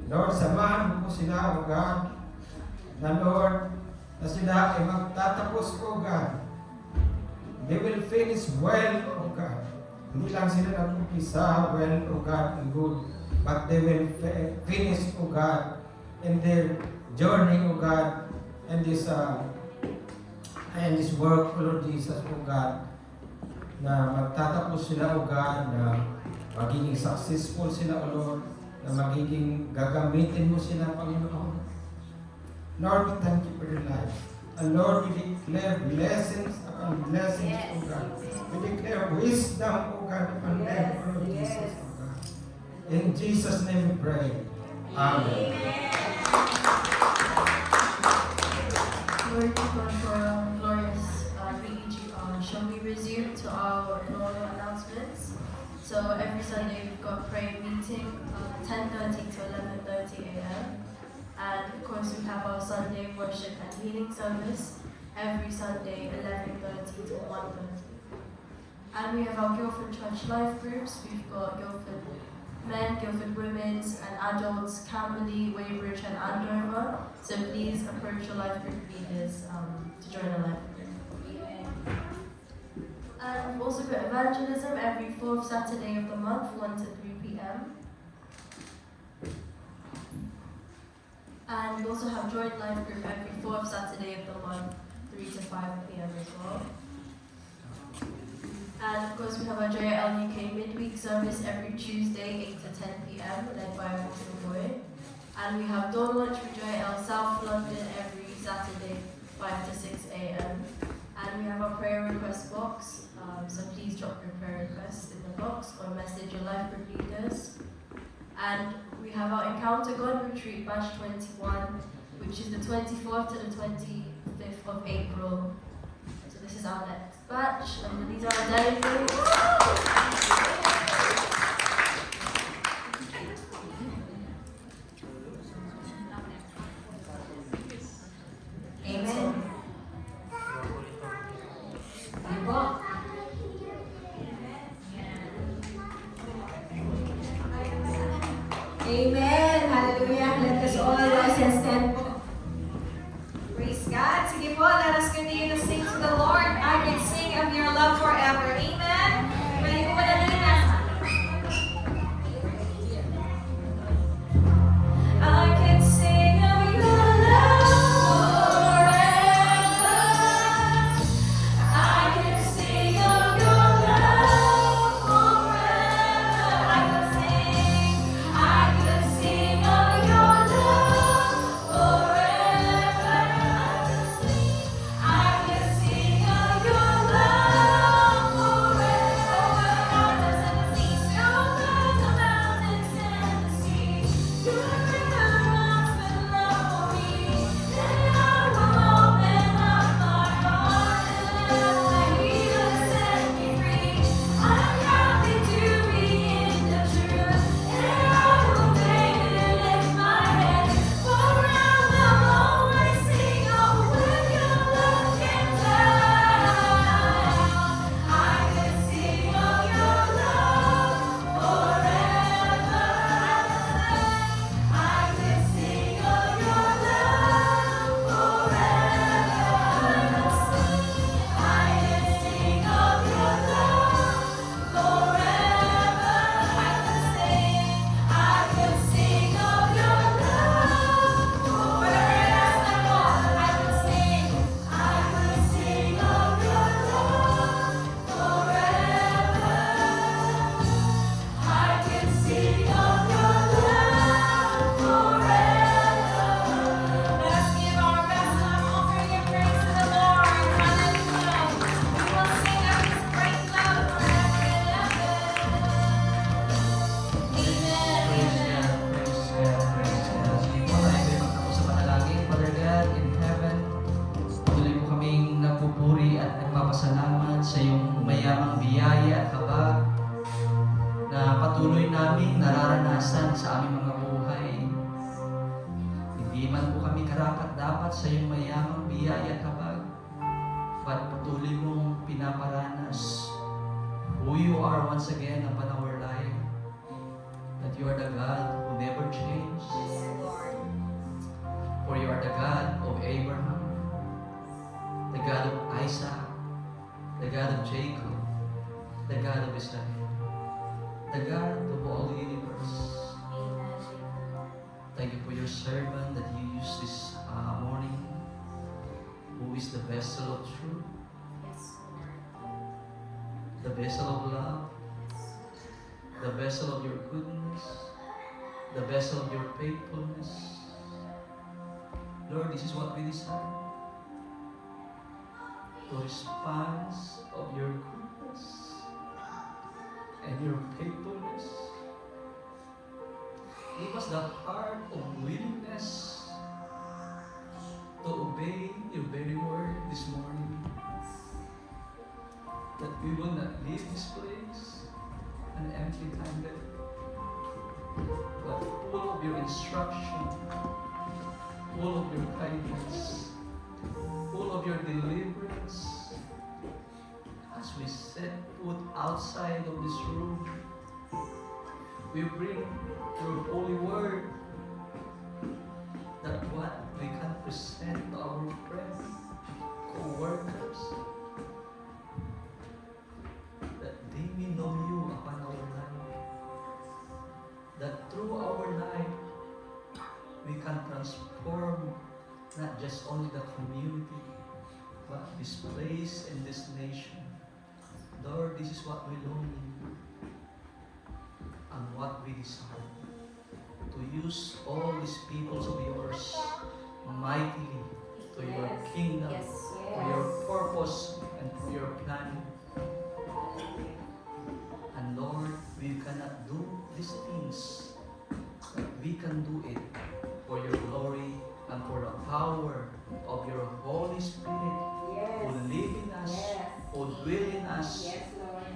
Lord, samahan mo po sila, O God, na Lord, na sila ay magtatapos, O God. They will finish well, O God. Hindi lang sila nag-umpisa well, O God, and good, but they will finish, O God, in their journey, O God, in this and His work, O Lord Jesus, O God, na magtatapos sila, O God, na magiging successful sila, O Lord, na magiging gagamitin mo sila, Panginoon. Lord, we thank you for your life. And Lord, we declare blessings upon blessings, O God. We declare wisdom, O God, upon them, O Lord Jesus, O God. In Jesus' name we pray. Amen.
Lord, we go for glorious meeting. Shall we resume to our normal announcements? So every Sunday we've got prayer meeting, 10:30 to 11:30 a.m. And of course we have our Sunday worship and healing service every Sunday 11:30 to 1:30. And we have our Guildford Church life groups. We've got Guildford Men, Guildford Women's and Adults, Camberley, Weybridge and Andover. So please approach your life group leaders to join a life group. And we've also got evangelism every 4th Saturday of the month, 1 to 3 p.m. And we also have joint life group every 4th Saturday of the month, 3 to 5 p.m. as well. And of course we have our JL UK midweek service every Tuesday, 8 to 10 p.m. led by Mr. Boyd. And we have dawn lunch with JL South London every Saturday, 5 to 6 a.m. And we have our prayer request box, so please drop your prayer requests in the box or message your life group leaders. And we have our Encounter God Retreat Batch 21, which is the 24th to the 25th of April. So this is our next batch, and these are our delegates.
Amen. Ano po? Amen. Hallelujah. Let us all rise and stand po. Praise God. Sige po, let us continue to sing to the Lord. I can sing of your love forever. Amen. Pwede po madalina. I can sing of your love forever. I can sing of your love forever. I can sing of your love forever. I can sing of your love forever. Mountains and the seas, over the mountains and the seas. You have never lost been love for me. Then I will open up my heart and let you set me free. I'm happy to be in the truth, and I will daily lift my head. Forever I'll always sing of when your love can tell. I can sing of your love forever. I can sing of your love forever. I can sing of your love forever. I can sing of your love forever. I can sing of your love forever. I can sing of your love forever. Let us give our best and offering and praise to the Lord. Hallelujah. We will sing of His great love forever and ever. Amen.
Praise God, praise God. Sige po, tayo kayo magtapos sa panalangin. Father God in heaven, tuloy po kaming nagpupuri at nagpapasalamat sa iyong mayamang biyaya at habag na patuloy naming nararanasan sa aming mga buhay. Hindi man po kami karapat-dapat sa iyong mayamang biyaya at habag, but patuloy mong pinaparanas who you are once again upon our life. That you are the God who never changes. For you are the God of Abraham, the God of Isaac, the God of Jacob, the God of Israel, the God of all the universe. Thank you for your servant that you used this morning, who who is the vessel of truth,
Yes,
the vessel of love, the vessel of your goodness, the vessel of your faithfulness. Lord, this is what we desire. To respond of your goodness and your faithfulness. Give us the heart of willingness to obey your very word this morning. That we will not leave this place an empty-handed, but full of your instruction, full of your kindness, full of your deliverance. As we set foot outside of this room, we bring your holy word, that what we can present to our friends, co-workers, that they may know you upon our life, that through our life we can transform not just only the community, but this place and this nation. Lord, this is what we long in and what we desire. To use all these peoples of yours mightily to your kingdom,
yes,
for your purpose and for your plan. And Lord, we cannot do these things, but we can do it for your glory and for the power of your Holy Spirit who live in us, who dwell in us,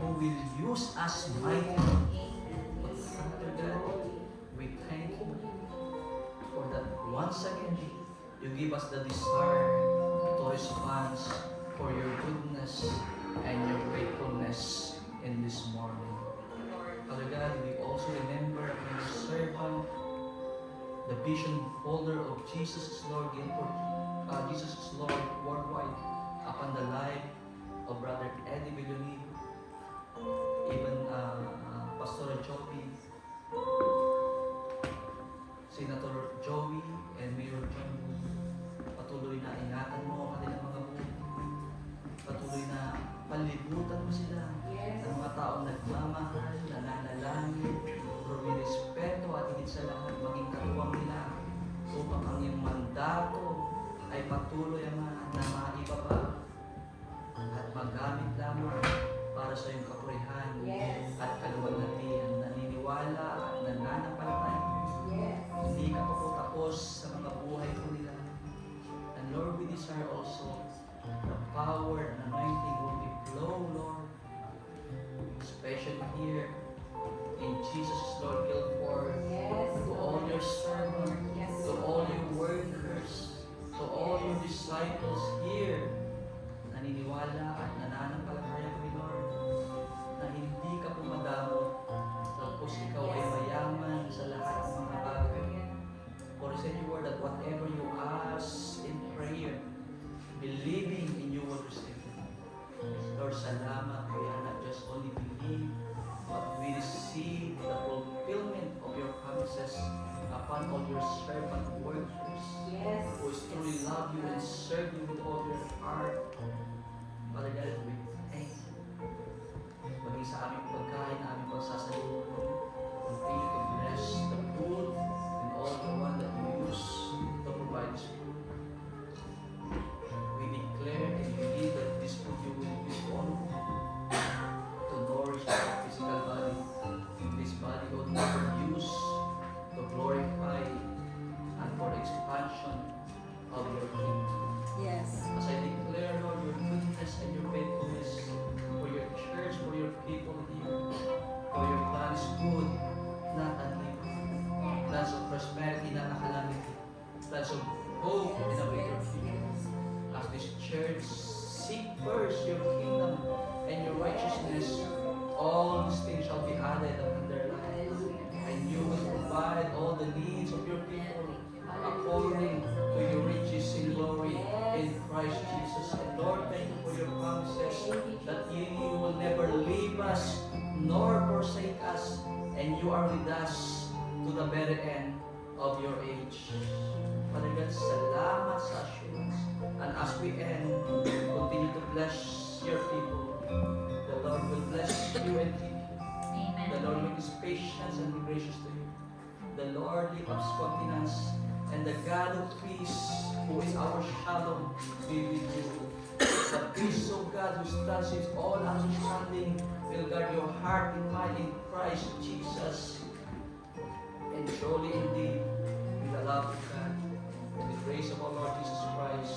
who will use us mightily. But Father God, we thank you for that once again you give us the desire to respond for your goodness and your faithfulness in this morning. Father God, we also remember your servant, the vision holder of Jesus is Lord, Jesus is Lord worldwide, upon the life of Brother Eddie Villanueva, even Pastor Joey, Senator Joey, and Mayor John. Patuloy na ingatan mo ang kanilang mga buhay. Patuloy na palibutan mo sila ng mga taong nagmamahal, nananalangin, rumirespeto at higit sa lahat maging katuwang nila upang ang iyong mandato ay patuloy na maibaba at magamit lamang para sa iyong kapurihan at kaluwalhatian. Naniniwala at nananampalataya. Hindi ka pa po tapos sa mga buhay ko nila. And Lord, we desire also the power and anointing will be flow, Lord, especially here in Jesus' Lord Guildford, to all your servants, to all your workers, to all your disciples here. Naniniwala at nananampalataya kami, Lord, na hindi ka pumadamot, tapos ikaw ay mayaman sa lahat ng mga bagay. For it said your word that whatever you ask in prayer, believing in you will receive. Lord, salamat, we are not just only believe, but we receive the fulfillment of your promises upon all your servant workers who truly love you and serve you with all your heart. Father God, we thank you. Maging sa aming pagkain, na aming pagsasaluhan, continue to bless the food and all the one that you use to provide this food. We declare and believe that this food you will use only to nourish our physical body. This body will never use to glorify and for the expansion of your kingdom. As I declare, Lord, your goodness and your faithfulness for your church, for your people here, for your plan is good, not evil. Plans of prosperity, not a calamity. Plans of hope and a better future. As this church seek first your kingdom and your righteousness, all these things shall be added upon their lives. And you will provide all the needs of your people according to your riches in glory in Christ Jesus. And Lord, thank you for your promises that you will never leave us nor forsake us, and you are with us to the very end. of your age. Father God, salamat sa assurance. And as we end, continue to bless your people. The Lord will bless you and keep you. The Lord will be patient and be gracious to you. The Lord lift up his countenance, and the God of peace, who is our shalom, be with you. The peace of God who transcends all understanding will guard your heart and mind in Christ Jesus. And surely indeed, with the love of God and the grace of our Lord Jesus Christ,